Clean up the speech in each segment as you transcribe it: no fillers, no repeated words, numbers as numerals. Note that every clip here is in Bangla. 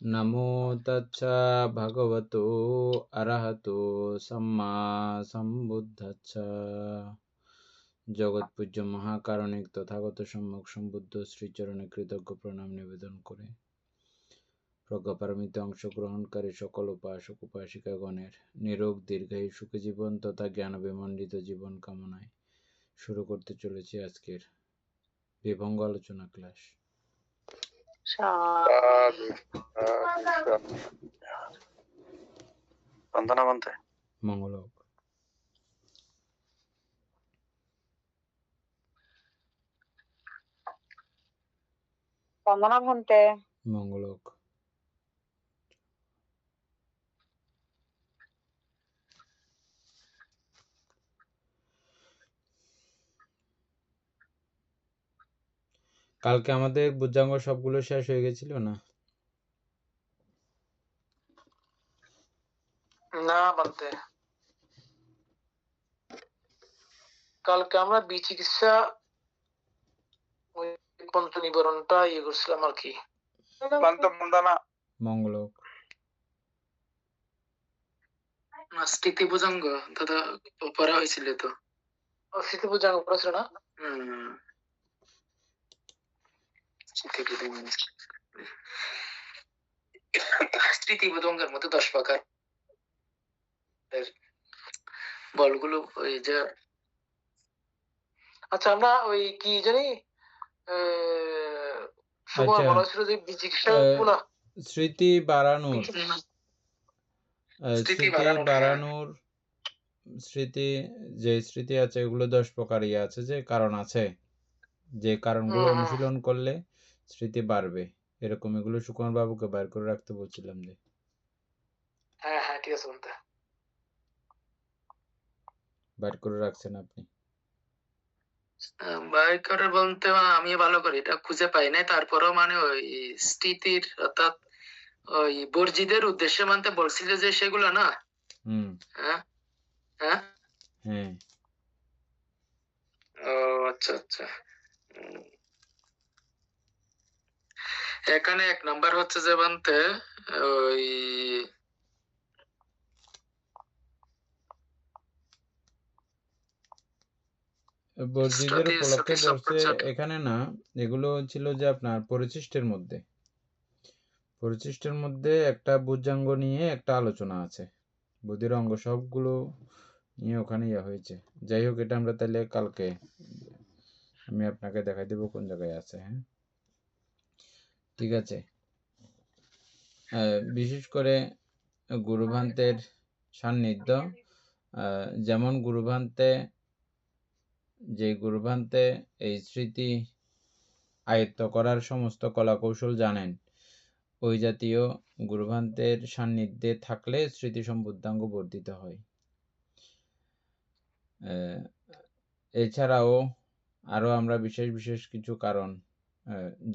নমো তচ্ছা ভগবতো অরহতো সম্মা সম্বুদ্ধচ্ছা। জগৎপূজ্য মহাকারণিক তথাগত সম্যক সম্বুদ্ধ শ্রীচরণে কৃতজ্ঞ প্রণাম নিবেদন করে প্রজ্ঞাপারমিতে অংশগ্রহণকারী সকল উপাসক উপাসিকাগণের নিরোগ দীর্ঘায়ু সুখী জীবন তথা জ্ঞান বিমণ্ডিত জীবন কামনায় শুরু করতে চলেছি আজকের বিভঙ্গ আলোচনা ক্লাস। বন্দনা বন্ধে মঙ্গল হোক। বন্দনা ভন্তে। মঙ্গল হোক। কালকে আমাদের বুজাঙ্গ সবগুলো শেষ হয়ে গেছিল না? না বলতে, কালকে আমরা বিচিকিৎসা পন্ত নিবারণটা ইয়ে করছিলাম আর কি। মঙ্গল হোক। স্মৃতি বুজাঙ্গ দাদা পড়া হয়েছিল তো, স্মৃতি বুজাঙ্গ পড়াছিল না? স্মৃতি বুজাঙ্গের মধ্যে 10 প্রকার বলগুলো ওই যে, আচ্ছা আমরা ওই কি জানি সময় বলা ছিল যে বিচিকিৎসা গুলা স্মৃতি বাড়ানোর, স্মৃতি বাড়ানোর স্মৃতি, যে স্মৃতি আছে এগুলো 10 প্রকার ইয়ে আছে, যে কারণ আছে, যে কারণগুলো অনুশীলন করলে স্মৃতি বাড়বে, এরকম এগুলো সুকুমার বাবুকে বাইর করে রাখতে বলছিলাম যে। হ্যাঁ হ্যাঁ ঠিক আছে বলতে, বাইর করে রাখছেন আপনি? বাইর করে বলতে আমি ভালো করে এটা খুঁজে পাই নাই, তারপরেও মানে ওই স্মৃতির অর্থাৎ ওই বর্জিদের উদ্দেশ্যে মানতে বলছিল যে সেগুলো না। হ্যাঁ হ্যাঁ হ্যাঁ। ও আচ্ছা আচ্ছা। এখানে 1 নাম্বার হচ্ছে যে বানতে ওই বর্জিদের উপলক্ষে বলছে এখানে না, এগুলো ছিল যে আপনার পরিশিষ্টের মধ্যে, পরিশিষ্টের মধ্যে একটা বুজাঙ্গ নিয়ে একটা আলোচনা আছে, বুদ্ধির অঙ্গ সবগুলো নিয়ে ওখানে ইয়ে হয়েছে। যাই হোক, এটা আমরা তাহলে কালকে আমি আপনাকে দেখাই দেবো কোন জায়গায় আছে। হ্যাঁ ঠিক আছে। বিশেষ করে গুরুভান্তের সান্নিধ্য, যেমন গুরুভান্তে, যে গুরুভান্তে এই স্মৃতি আয়ত্ত করার সমস্ত কলাকৌশল জানেন, ওই জাতীয় গুরুভান্তের সান্নিধ্যে থাকলে স্মৃতি সম্বুদ্ধাঙ্গ বর্ধিত হয়। এছাড়াও আরও আমরা বিশেষ বিশেষ কিছু কারণ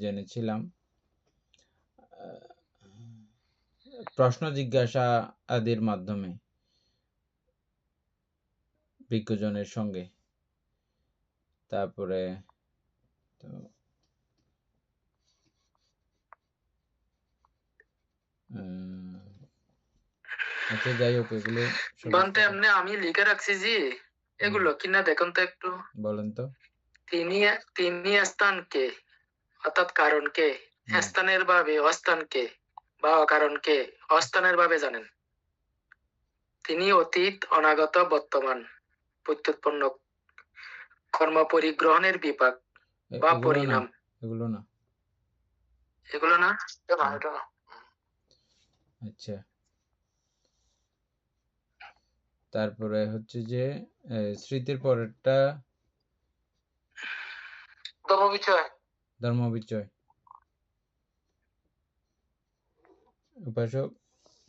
জেনেছিলাম, প্রশ্ন জিজ্ঞাসা আদির মাধ্যমে বিজ্ঞজনের সঙ্গে। তারপরে তো আচ্ছা যাই হোক, এগুলো বানতে এমনি আমি লিখে রাখছি জি, এগুলো কিনা দেখুন তো একটু। বলেন তো। তিনি স্থানকে অর্থাৎ কারণকে, স্থানের ভাবে অস্থানকে বা অকারণকে অস্থানের ভাবে জানেন। তিনি অতীত অনাগত বর্তমান প্রত্যুৎপন্ন কর্ম পরিগ্রহণের বিপাক বা পরিণাম। এগুলো না, এগুলো না, এটা না। আচ্ছা, তারপরে হচ্ছে যে স্মৃতির পরেরটা ধর্মবিচয়। ধর্মবিচয়। উপাসক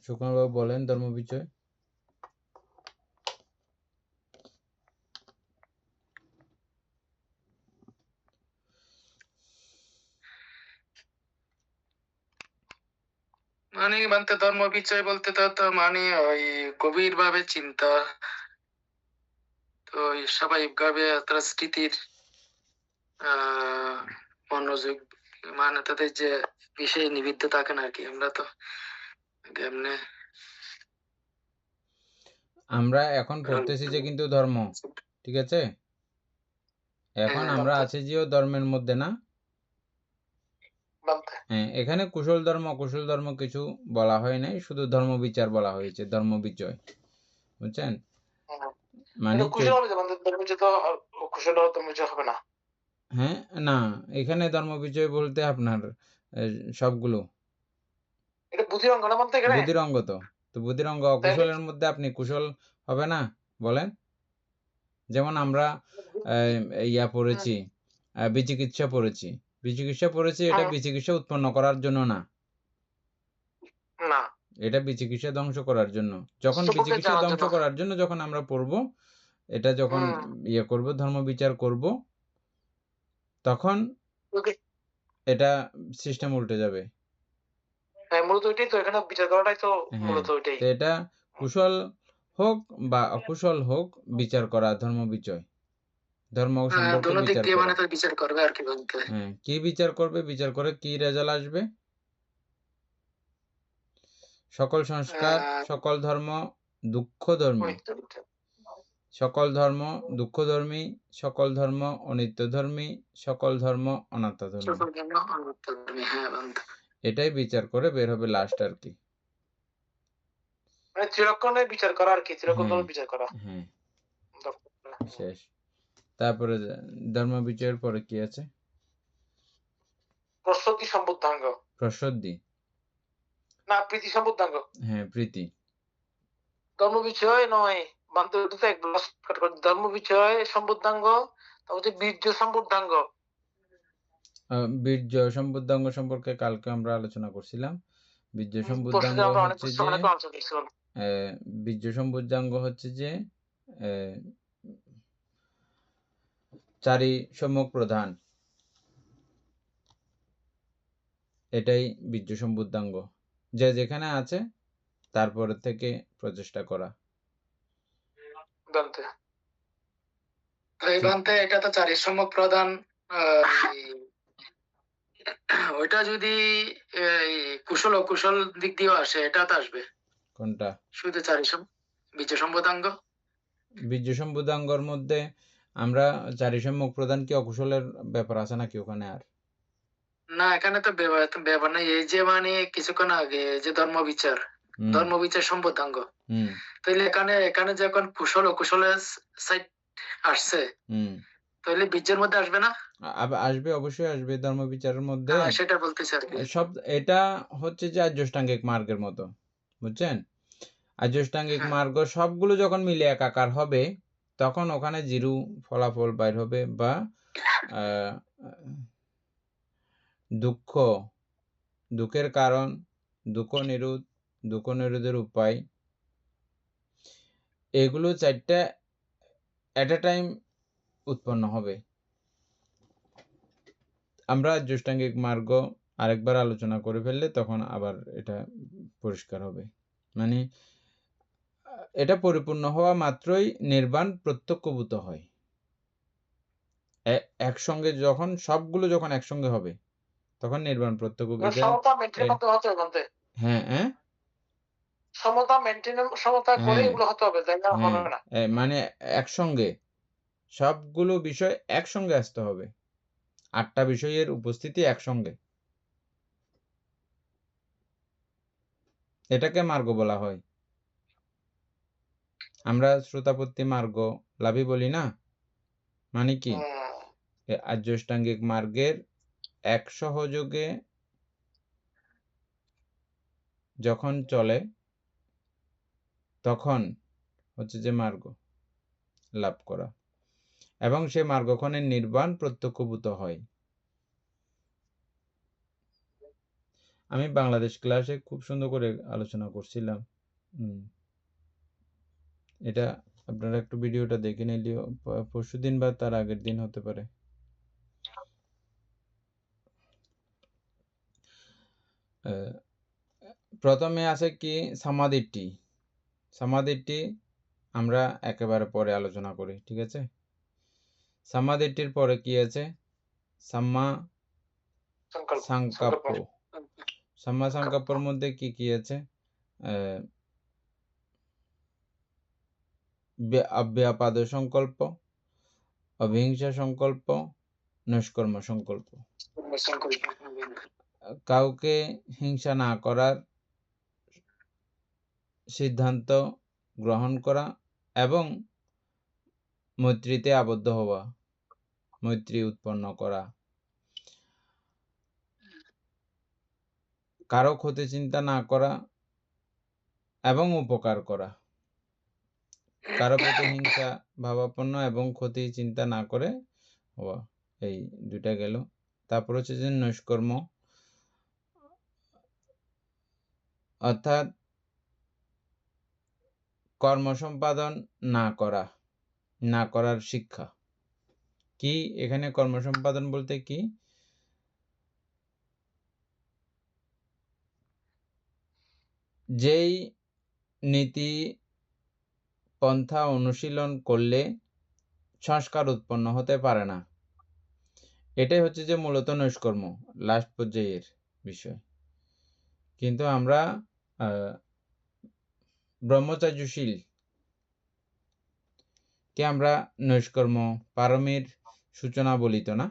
সুকুমার বাবু বলেন ধর্মবিচয়। মানে মানতে ধর্ম বিচয় বলতে তো মানে ওই গভীর ভাবে চিন্তা, তো স্বাভাবিক ভাবে তার স্মৃতির মনোযোগ মানে তাদের যে বিষয়ে নিবিদ্ধ থাকেন আর কি, আমরা তো এমনি আমরা এখন পড়তেছি যে কিন্তু ধর্ম, ঠিক আছে? এখন হ্যাঁ, আমরা আছি যে ধর্মের মধ্যে না। হ্যাঁ, এখানে কুশল ধর্ম অকুশল ধর্ম কিছু বলা হয় নাই, শুধু ধর্ম বিচার বলা হয়েছে, ধর্ম বিজয়, বুঝছেন? মানে হ্যাঁ, না, এখানে ধর্ম বিজয় বলতে আপনার সবগুলো বুদ্ধির অঙ্গ, তো বুদ্ধির অঙ্গ অকুশলের মধ্যে আপনি কুশল হবে না বলেন? যেমন আমরা ইয়া পড়েছি, বিচিকিৎসা পড়েছি। বিচিকিৎসা পড়েছি, এটা বিচিকিৎসা উৎপন্ন করার জন্য না, এটা বিচিকিৎসা ধ্বংস করার জন্য। যখন বিচিকিৎসা ধ্বংস করার জন্য যখন আমরা পড়বো, এটা যখন ইয়ে করব, ধর্ম বিচার করব, তখন এটা সিস্টেম উল্টে যাবে। মূলত ওইটাই তো, এখানে বিচার করাটাই তো মূলত ওইটাই। তো এটা কুশল হোক বা অকুশল হোক, বিচার করা ধর্ম বিজয়, ধর্ম সম্পর্কে দোনো দিক বিচার দিয়ে করা। মানে তার বিচার করবে আর কি বলতে। হ্যাঁ, কি বিচার করবে, বিচার করে কি রেজাল্ট আসবে? সকল সংস্কার, সকল ধর্ম দুঃখধর্মী, সকল ধর্ম দুঃখধর্মী, সকল ধর্ম অনিত্যধর্মী, সকল ধর্ম অনাত্মধর্মী। সকল ধর্ম অনাত্মধর্মী, হ্যাঁ বন্ধু। এটাই বিচার করে বের হবে লাস্ট আর কি। মানে চিরক্ষণের বিচার করা আর কি, চিরক্ষণ বিচার করা। হ্যাঁ, শেষ। তারপরে ধর্ম বিচারের পরে কি আছে? প্রসদ্ধি সম্বুদ্ধাঙ্গ। প্রসদ্ধি না, প্রীতি সম্বুদ্ধাঙ্গ। হ্যাঁ, প্রীতি। ধর্ম বিষয় নয়, ধর্ম বিষয় সম্বুদ্ধাঙ্গ, তারপর বীর্য সম্বুদ্ধাঙ্গ। বীর্য সম্বুদ্ধাঙ্গ সম্পর্কে কালকে আমরা আলোচনা করছিলাম। বীর্য সম্বুদ্ধাঙ্গ হচ্ছে যে বীর্য সম্বুদ্ধাঙ্গ হচ্ছে যে চারি সম্মুখ প্রধান, এটাই বীর্য সম্বুদ্ধাঙ্গ। যে যেখানে আছে তারপরে থেকে প্রচেষ্টা করা। এটা তো চারি সম্মুখ প্রধান। ওইটা যদি কুশল অকুশল দিক দিয়েও আসে, এটা তো আসবে। কোনটা? শুধু বীর্য সম্বুদ্ধাঙ্গ। বীর্য সম্বুদ্ধাঙ্গর মধ্যে আমরা চারি সম্মুখ প্রধান কি অকুশলের ব্যাপার আছে নাকি ওখানে? আর না, এখানে তো ব্যাপার নাই। এই যে মানে কিছুক্ষণ আগে যে ধর্ম বিচার সম্বুদ্ধাঙ্গ, তাহলে এখানে যখন কুশল অকুশলের সাইড আসছে, তাহলে বীর্যের মধ্যে আসবে না? আসবে, অবশ্যই আসবে ধর্ম বিচারের মধ্যে। সেটা বলতেছি আর কি। সব এটা হচ্ছে যে আর্যষ্টাঙ্গিক মার্গের মতো, বুঝছেন? আর্যষ্টাঙ্গিক মার্গ সবগুলো যখন মিলে একাকার হবে, তখন ওখানে জিরু ফলাফল বাইর হবে, বা দুঃখ, দুঃখের কারণ, দুঃখ নিরোধ, দুঃখ নিরোধের উপায়, এগুলো চারটা এট এ টাইম উৎপন্ন হবে। আমরা আর্যষ্টাঙ্গিক মার্গ আরেকবার আলোচনা করে ফেললে তখন আবার এটা পরিষ্কার হবে। মানে এটা পরিপূর্ণ হওয়া মাত্রই নির্বাণ প্রত্যক্ষভূত হয়। একসঙ্গে যখন সবগুলো যখন একসঙ্গে হবে, তখন নির্বাণ প্রত্যক্ষভূত। হ্যাঁ, হ্যাঁ, মানে একসঙ্গে সবগুলো বিষয় একসঙ্গে আসতে হবে, 8টা বিষয়ের উপস্থিতি একসঙ্গে, এটাকে মার্গ বলা হয়। আমরা শ্রোতাপত্তি মার্গ লাভই বলি না, মানে কি আর্যষ্টাঙ্গিক মার্গের এক সহযোগে যখন চলে, তখন হচ্ছে যে মার্গ লাভ করা, এবং সে মার্গক্ষণের নির্বাণ প্রত্যক্ষভূত হয়। আমি বাংলাদেশ ক্লাসে খুব সুন্দর করে আলোচনা করছিলাম। এটা আপনারা একটু ভিডিওটা দেখে নিলে, পরশুদিন বা তার আগের দিন হতে পারে। প্রথমে আছে কি সমাধিটি। সমাধিটি আমরা একেবারে পরে আলোচনা করি, ঠিক আছে? সমাধিটির পরে কি আছে? সাম্মা সংকল্প সংকল্প। সাম্মা সংকল্পের মধ্যে কি কি আছে? অব্যাপাদ সংকল্প, অহিংসা সংকল্প, নৈষ্কর্ম সংকল্প। কাউকে হিংসা না করার সিদ্ধান্ত গ্রহণ করা এবং মৈত্রীতে আবদ্ধ হওয়া, মৈত্রী উৎপন্ন করা, কারো ক্ষতি চিন্তা না করা এবং উপকার করা, কারো প্রতি হিংসা ভাবাপন্ন এবং ক্ষতি চিন্তা না করে হওয়া, এই দুইটা গেল। তারপর হচ্ছে যে নৈষ্কর্ম, অর্থাৎ কর্ম সম্পাদন না করার শিক্ষা। কি এখানে কর্ম সম্পাদন বলতে কি? যেই নীতি পন্থা অনুশীলন করলে সংস্কার উৎপন্ন হতে পারে না, এটাই হচ্ছে যে মূলত নৈষ্কর্ম, লাস্ট পর্যায়ের বিষয়। কিন্তু আমরা ব্রহ্মচার্যশীল কে আমরা নৈষ্কর্ম পারমীর সূচনা বলিত না,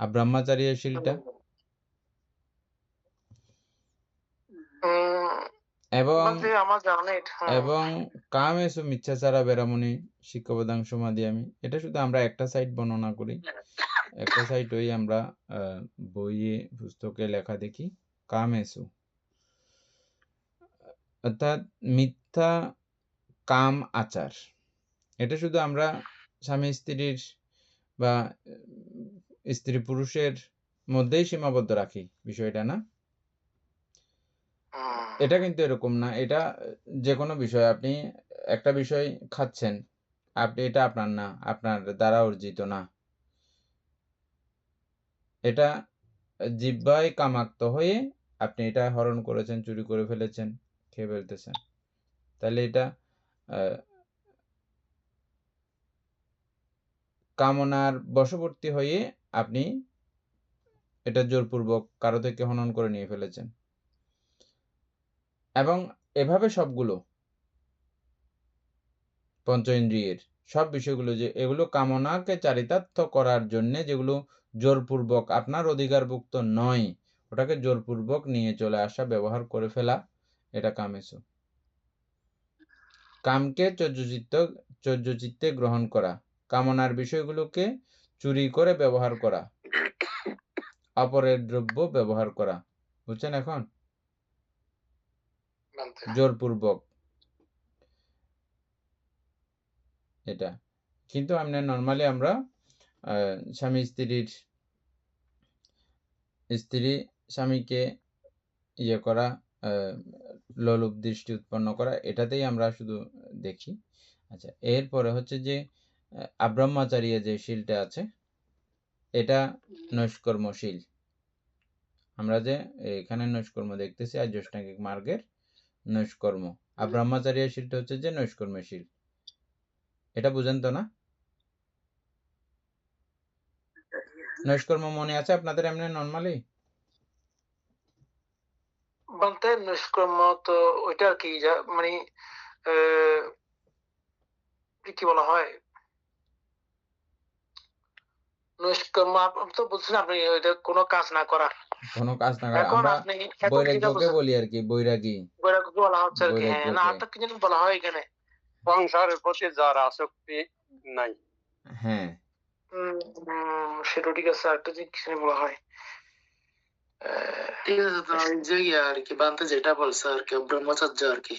আর ব্রহ্মচার্যশীলটা এবং কামেষু মিথ্যাচারা বেরামণি শিক্ষাপদাং সমাধিয়ামি, এটা শুধু আমরা একটা সাইড বর্ণনা করি, একটা সাইড ওই আমরা বইয়ে পুস্তকে লেখা দেখি। কামেষু অর্থাৎ মিথ্যা কাম আচার, এটা শুধু আমরা স্বামী স্ত্রীর বা স্ত্রী পুরুষের মধ্যেই সীমাবদ্ধ রাখি বিষয়টা না। এটা কিন্তু এরকম না, এটা যে কোনো বিষয়। আপনি একটা বিষয় খাচ্ছেন, আপনি এটা আপনার না, আপনার দ্বারা অর্জিত না, এটা জিহ্বায় কামাক্ত হয়ে আপনি এটা হরণ করেছেন, চুরি করে ফেলেছেন, খেয়ে ফেলতেছেন, তাহলে এটা কামনার বশবর্তী হয়ে আপনি এটা জোরপূর্বক কারো থেকে হনন করে নিয়ে ফেলেছেন। এবং এভাবে সবগুলো পঞ্চ ইন্দ্রিয়ের সব বিষয়গুলো, যে এগুলো কামনাকে চারিতার্থ করার জন্য যেগুলো জোরপূর্বক আপনার অধিকারভুক্ত নয়, ওটাকে জোরপূর্বক নিয়ে চলে আসা, ব্যবহার করে ফেলা, এটা কামেষু। কামকে চৌর্যচিত্তে গ্রহণ করা, কামনার বিষয়গুলোকে চুরি করে ব্যবহার করা, অপরের দ্রব্য ব্যবহার করা, বুঝছেন? এখন জোরপূর্বক এটা। কিন্তু আমরা নর্মালি আমরা স্বামী স্ত্রী স্বামীকে ইয়ে করা, লোলুপ দৃষ্টি উৎপন্ন করা, এটাতেই আমরা শুধু দেখি। আচ্ছা, এরপরে হচ্ছে যে আব্রহ্মচারী যে শীলটা আছে, এটা নৈষ্কর্মশীল। আমরা যে এখানে নৈষ্কর্ম দেখতেছি আর্যাষ্টাঙ্গিক মার্গের নৈষ্কর্ম, আর ব্রহ্মচারী শীলটা হচ্ছে যে নৈষ্কর্মশীল। এটা বুঝেন তো না? নৈষ্কর্ম মনে আছে আপনাদের এমনি নর্মালি? বলতে নৈষ্কর্ম তো ওইটা আর কি, মানে কি বলা হয়, নৈষ্কর্ম তো বলছেন আপনি, ওইটা কোনো কাজ না করা, কোনো কাজ না করা। এখন আমরা আপনি বৈরাগ্যকে বলি আর কি, বৈরাগী বলা হচ্ছে আর কি। হ্যাঁ, না আর তো কি যেন বলা হয় এখানে, সংসারের প্রতি যার আসক্তি নাই। হ্যাঁ, সেটা ঠিক আছে। আরেকটা জিনিস বলা হয়, ঠিক আছে, তো ওই যে ইয়ে আর কি বান্তে যেটা বলছে আর কি, ব্রহ্মচর্য আর কি,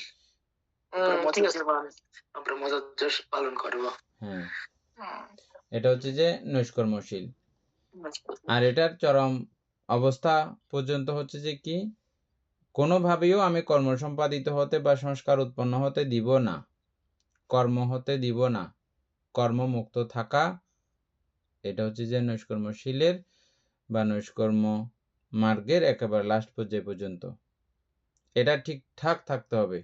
ব্রহ্মচর্য পালন করবো। হ্যাঁ, এটা হচ্ছে যে নৈষ্কর্মশীল। আর এটার চরম অবস্থা পর্যন্ত হচ্ছে যে কি, কোনোভাবেও আমি কর্ম সম্পাদিত হতে বা সংস্কার উৎপন্ন হতে দিব না, কর্ম হতে দিব না, কর্মমুক্ত থাকা, এটা হচ্ছে যে নৈষ্কর্মশীলের বা নৈষ্কর্ম মার্গের একেবারে লাস্ট পর্যায় পর্যন্ত। এটা ঠিকঠাক থাকতে হবে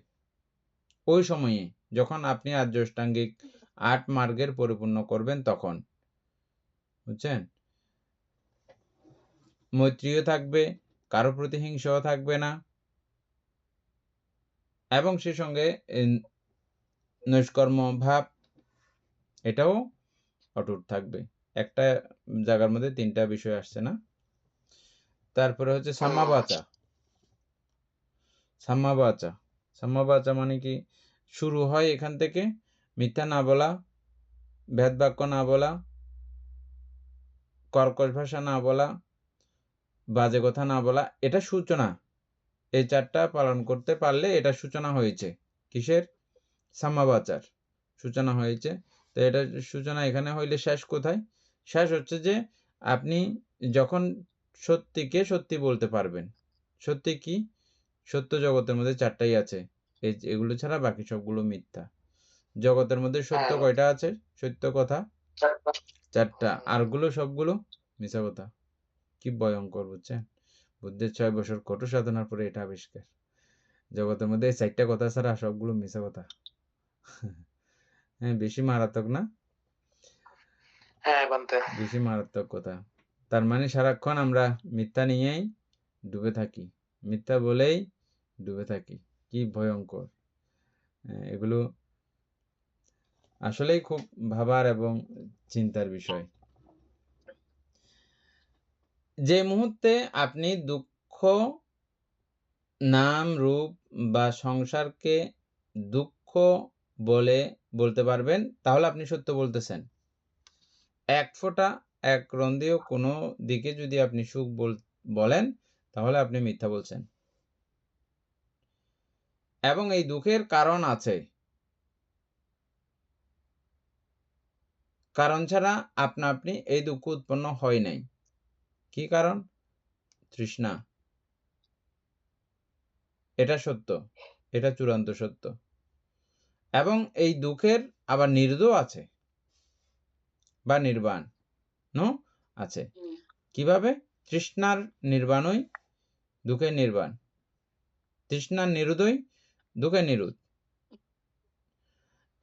ওই সময়ে, যখন আপনি আর্যাষ্টাঙ্গিক 8 মার্গের পরিপূর্ণ করবেন তখন, বুঝছেন? মৈত্রীও থাকবে, কারো প্রতি হিংসাও থাকবে না, এবং সে সঙ্গে নৈষ্কর্ম ভাব এটাও অটুট থাকবে। একটা জায়গার মধ্যে 3টা বিষয় আসছে না। তারপরে হচ্ছে সাম্মাবাচা। সাম্মাবাচা, সাম্মাবাচা মানে কি? শুরু হয় এখান থেকে মিথ্যা না বলা, ভেদবাক্য না বলা, কর্কশ ভাষা না বলা, বাজে কথা না বলা, এটা সূচনা। এই 4টা পালন করতে পারলে এটা সূচনা হয়েছে। কিসের? সাম্মাবাচার সূচনা হয়েছে। তো এটা সূচনা এখানে হইলে শেষ কোথায়? শেষ হচ্ছে যে আপনি যখন সত্যিকে সত্যি বলতে পারবেন। সত্যি কি? সত্য জগতের মধ্যে 4টাই আছে, এগুলো ছাড়া বাকি সবগুলো মিথ্যা। জগতের মধ্যে সত্য কয়টা আছে? সত্য কথা 4টা, আরগুলো সবগুলো মিথ্যা কথা। কি ভয়ঙ্কর, বুঝছেন? বুদ্ধের 6 বছর কঠোর সাধনার পরে এটা আবিষ্কার। জগতের মধ্যে এই 4টা কথা ছাড়া সবগুলো মিথ্যা কথা। হ্যাঁ, বেশি মারাত্মক না? হ্যাঁ বান্তে। বেশি মারাত্মক কথা। তার মানে সারাক্ষণ আমরা মিথ্যা নিয়েই ডুবে থাকি, মিথ্যা বলেই ডুবে থাকি। কি ভয়ঙ্কর! এগুলো আসলেই খুব ভাবার এবং চিন্তার বিষয়। যে মুহূর্তে আপনি দুঃখ, নাম, রূপ বা সংসারকে দুঃখ বলতে পারবেন, তাহলে আপনি সত্য বলতেছেন। এক ফোঁটা, এক রন্ধ্রেও কোনো দিকে যদি আপনি সুখ বলেন, তাহলে আপনি মিথ্যা বলছেন। এবং এই দুঃখের কারণ আছে। কারণ ছাড়া আপনি এই দুঃখ উৎপন্ন হয় নাই। কি কারণ? তৃষ্ণা। এটা সত্য, এটা চূড়ান্ত সত্য। এবং এই দুঃখের আবার নির্দও আছে বা নির্বাণ আছে। কিভাবে? তৃষ্ণার নির্বাণই দুঃখের নির্বাণ, তৃষ্ণার নিরোধই দুঃখের নিরোধ।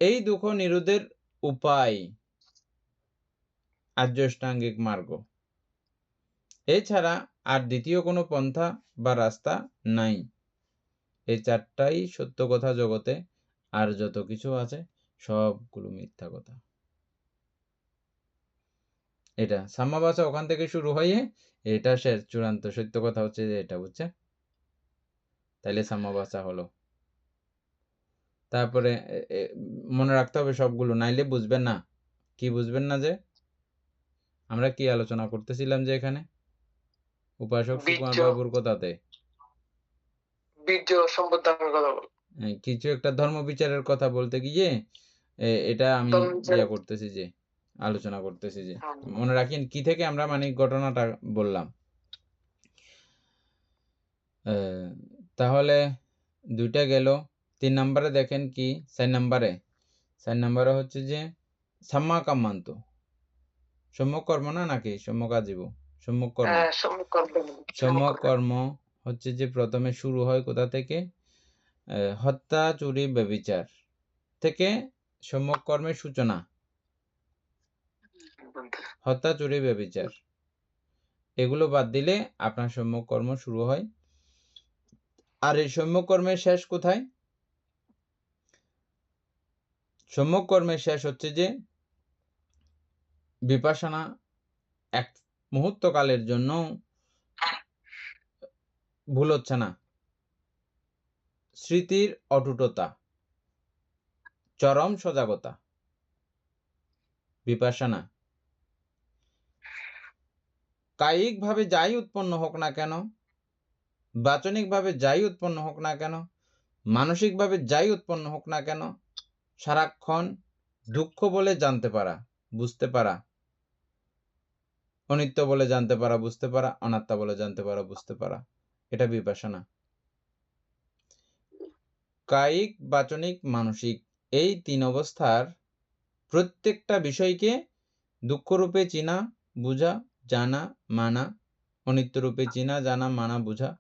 এই দুঃখ নিরোধের উপায় আর্য অষ্টাঙ্গিক মার্গ। এছাড়া আর দ্বিতীয় কোনো পন্থা বা রাস্তা নাই। এই 4টাই সত্য কথা জগতে, আর যত কিছু আছে সবগুলো মিথ্যা কথা। এটা সাম্মাবাচা ওখান থেকে শুরু হয়ে এটা শেষ, চূড়ান্ত সত্য কথা হচ্ছে যে এটা, বুঝছে? তাইলে সাম্মাবাচা হলো। তারপরে মনে রাখতে হবে সবগুলো, নাইলে বুঝবেন না। কি বুঝবেন না? যে আমরা কি আলোচনা করতেছিলাম যে এখানে উপাসক সুকুমার বাবুর কথাতে বীর্য সম্পদানের কথা বল। কিছু একটা ধর্ম বিচারের কথা বলতে গিয়ে এটা আমি করতেছি যে আলোচনা করতেছি যে মনে রাখেন কি থেকে আমরা মানে ঘটনাটা বললাম। তাহলে 2টা গেল। 3 নম্বরে দেখেন কি, 4 নম্বরে হচ্ছে যে সাম্মা কাম্মান্ত, সম্যক কর্ম না নাকি সম্যক আজীব? সম্যক কর্ম। সম্যক কর্ম হচ্ছে যে প্রথমে শুরু হয় কোথা থেকে? হত্যা, চুরি, ব্যভিচার থেকে সম্যক কর্মের সূচনা। হত্যা, চুরি, ব্যভিচার এগুলো বাদ দিলে আপনার সম্যক কর্ম শুরু হয়। আর এই সম্যক কর্মের শেষ কোথায়? সম্যক কর্মের শেষ হচ্ছে যে বিপাশনা এক মুহূর্তকালের জন্য ভুল হচ্ছে না। স্মৃতির অটুটতা, চরম সজাগতা, বিপাশনা। কায়িকভাবে যাই উৎপন্ন হোক না কেন, বাচনিকভাবে যাই উৎপন্ন হোক না কেন, মানসিকভাবে যাই উৎপন্ন হোক না কেন, সারাক্ষণ দুঃখ বলে জানতে পারা, বুঝতে পারা, অনিত্য বলে জানতে পারা, বুঝতে পারা, অনাত্মা বলে জানতে পারা, বুঝতে পারা, এটা বিপাশনা। কায়িক, বাচনিক, মানসিক এই 3 অবস্থার প্রত্যেকটা বিষয়কে দুঃখরূপে চিনা, বুঝা, জানা, মানা, অনিত্যরূপে চিনা, জানা, মানা, বুঝা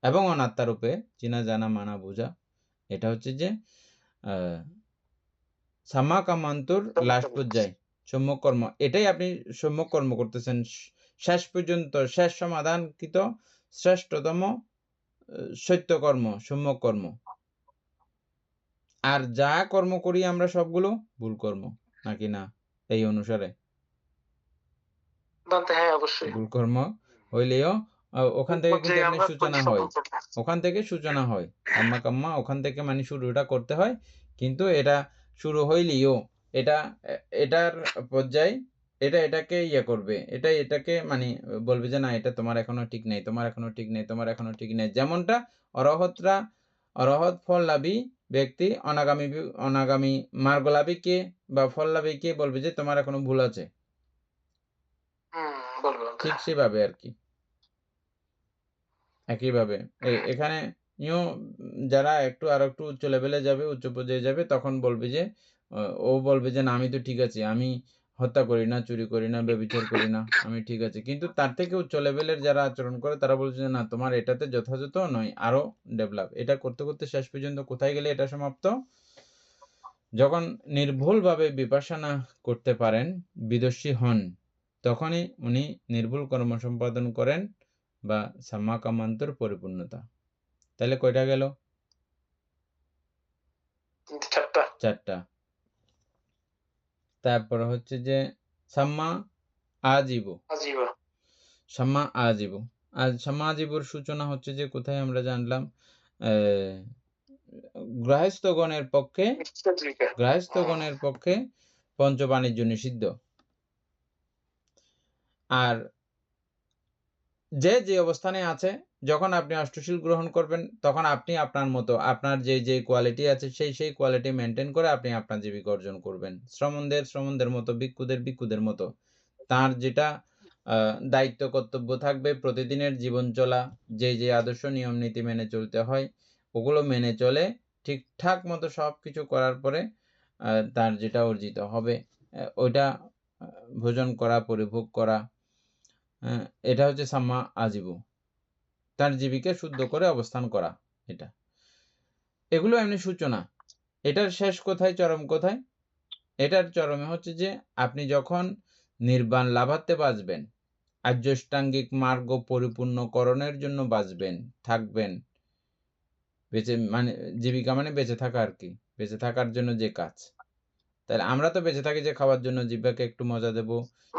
এবং অনাত্মারূপে চিনা, জানা, মানা, বুঝা, এটা হচ্ছে যে সাম্মা কামান্তর লাস্ট পর্যায়ে সম্যক কর্ম। এটাই আপনি সম্যক কর্ম করতেছেন শেষ পর্যন্ত শেষ সমাধানকৃত শ্রেষ্ঠতম সত্যকর্ম, সম্যক কর্ম। আর যা কর্ম করি আমরা সবগুলো ভুল কর্ম, নাকি না? এই অনুসারে হ্যাঁ অবশ্যই ভুল কর্ম হইলেও ওখান থেকে কিন্তু এমনি সূচনা হয়, ওখান থেকে সূচনা হয়। আম্মা কাম্মা ওখান থেকে মানে শুরুটা করতে হয়, কিন্তু এটা শুরু হইলেও এটার পর্যায়ে এটাকে ইয়ে করবে, এটাকে মানে বলবে যে না, এটা তোমার এখনো ঠিক নেই, তোমার এখনো ঠিক নেই, তোমার এখনো ঠিক নেই। যেমনটা অরহত ফল লাভী ব্যক্তি অনাগামী মার্গলাভী কে বা ফল লাভী কে বলবে যে তোমার এখনো ভুল আছে, ঠিক সেভাবে আর কি। একইভাবে এখানে যারা আর একটু উচ্চ লেভেলে যাবে, উচ্চ পর্যায়ে যাবে, তখন বলবে যে ও বলবে যে না, আমি তো ঠিক আছি, আমি হত্যা করি না, চুরি করি না, ব্যভিচার করি না, আমি ঠিক আছে। কিন্তু তার থেকে উচ্চ লেভেলের যারা আচরণ করে তারা বলছে যে না, তোমার এটাতে যথাযথ নয়, আরো ডেভেলপ। এটা করতে করতে শেষ পর্যন্ত কোথায় গেলে এটা সমাপ্ত? যখন নির্ভুলভাবে বিপাসনা করতে পারেন, বিদস্যী হন, তখনই উনি নির্ভুল কর্ম সম্পাদন করেন বা সাম্মা কামান্তর পরিপূর্ণতা। তাহলে কয়টা গেল? চারটা। তারপর হচ্ছে যে সাম্মা আজীব। সাম্মা আজীব। আর সাম্মা আজীবর সূচনা হচ্ছে যে কোথায় আমরা জানলাম? গৃহস্থগণের পক্ষে পঞ্চ বাণিজ্য নিষিদ্ধ। আর যে অবস্থানে আছে, যখন আপনি অষ্টশীল গ্রহণ করবেন, তখন আপনি আপনার মতো আপনার যে কোয়ালিটি আছে সেই কোয়ালিটি মেনটেন করে আপনি আপনার জীবিকা অর্জন করবেন। শ্রমণদের মতো, ভিক্ষুদের মতো তার যেটা দায়িত্ব কর্তব্য থাকবে, প্রতিদিনের জীবন চলা, যে আদর্শ নিয়ম নীতি মেনে চলতে হয়, ওগুলো মেনে চলে ঠিকঠাক মতো সব কিছু করার পরে তার যেটা অর্জিত হবে ওইটা ভোজন করা, পরিভোগ করা, এটা হচ্ছে সাম্মা আজীব। তার জীবিকা শুদ্ধ করে অবস্থান করা, এগুলো এমনি সূচনা। এটার শেষ কোথায়, চরম কোথায়? এটার চরমে হচ্ছে যে আপনি যখন নির্বাণ লাভার্থে বাঁচবেন, আর্যাষ্টাঙ্গিক মার্গ পরিপূর্ণকরণের জন্য বাঁচবেন, থাকবেন, বেঁচে মানে জীবিকা মানে বেঁচে থাকা আর কি, বেঁচে থাকার জন্য যে কাজ। তাহলে আমরা তো বেঁচে থাকি যে খাওয়ার জন্য, জিহ্বাকে একটু মজা দেব,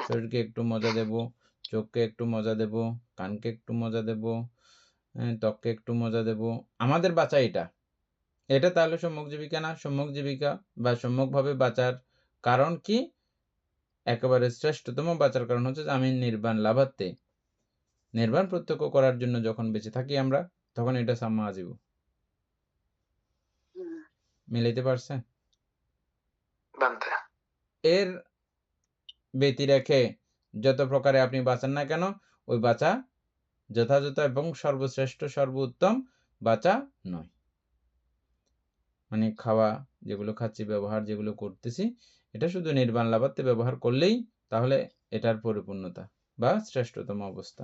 শরীরকে একটু মজা দেব, চোখকে একটু মজা দেব, কানকে একটু মজা দেব, ত্বককে একটু মজা দেব, আমাদের বাঁচা এটা তাহলে সম্যক জীবিকা না? সম্যক জীবিকা বা সম্যকভাবে বাঁচার কারণ কি? একেবারে শ্রেষ্ঠতম বাঁচার কারণ হচ্ছে আমি নির্বাণ লাভার্থে, নির্বাণ প্রত্যক্ষ করার জন্য যখন বেঁচে থাকি আমরা, তখন এটা সাম্মা আজীব। মিলাইতে পারছেন? এর ব্যতি রেখে যত প্রকারে আপনি বাঁচান না কেন, ওই বাঁচা যথাযথ এবং সর্বশ্রেষ্ঠ সর্বোত্তম বাঁচা নয়। মানে খাওয়া যেগুলো খাচ্ছি, ব্যবহার যেগুলো করতেছি, এটা শুধু নির্বাণ লাভার্থে ব্যবহার করলেই তাহলে এটার পরিপূর্ণতা বা শ্রেষ্ঠতম অবস্থা।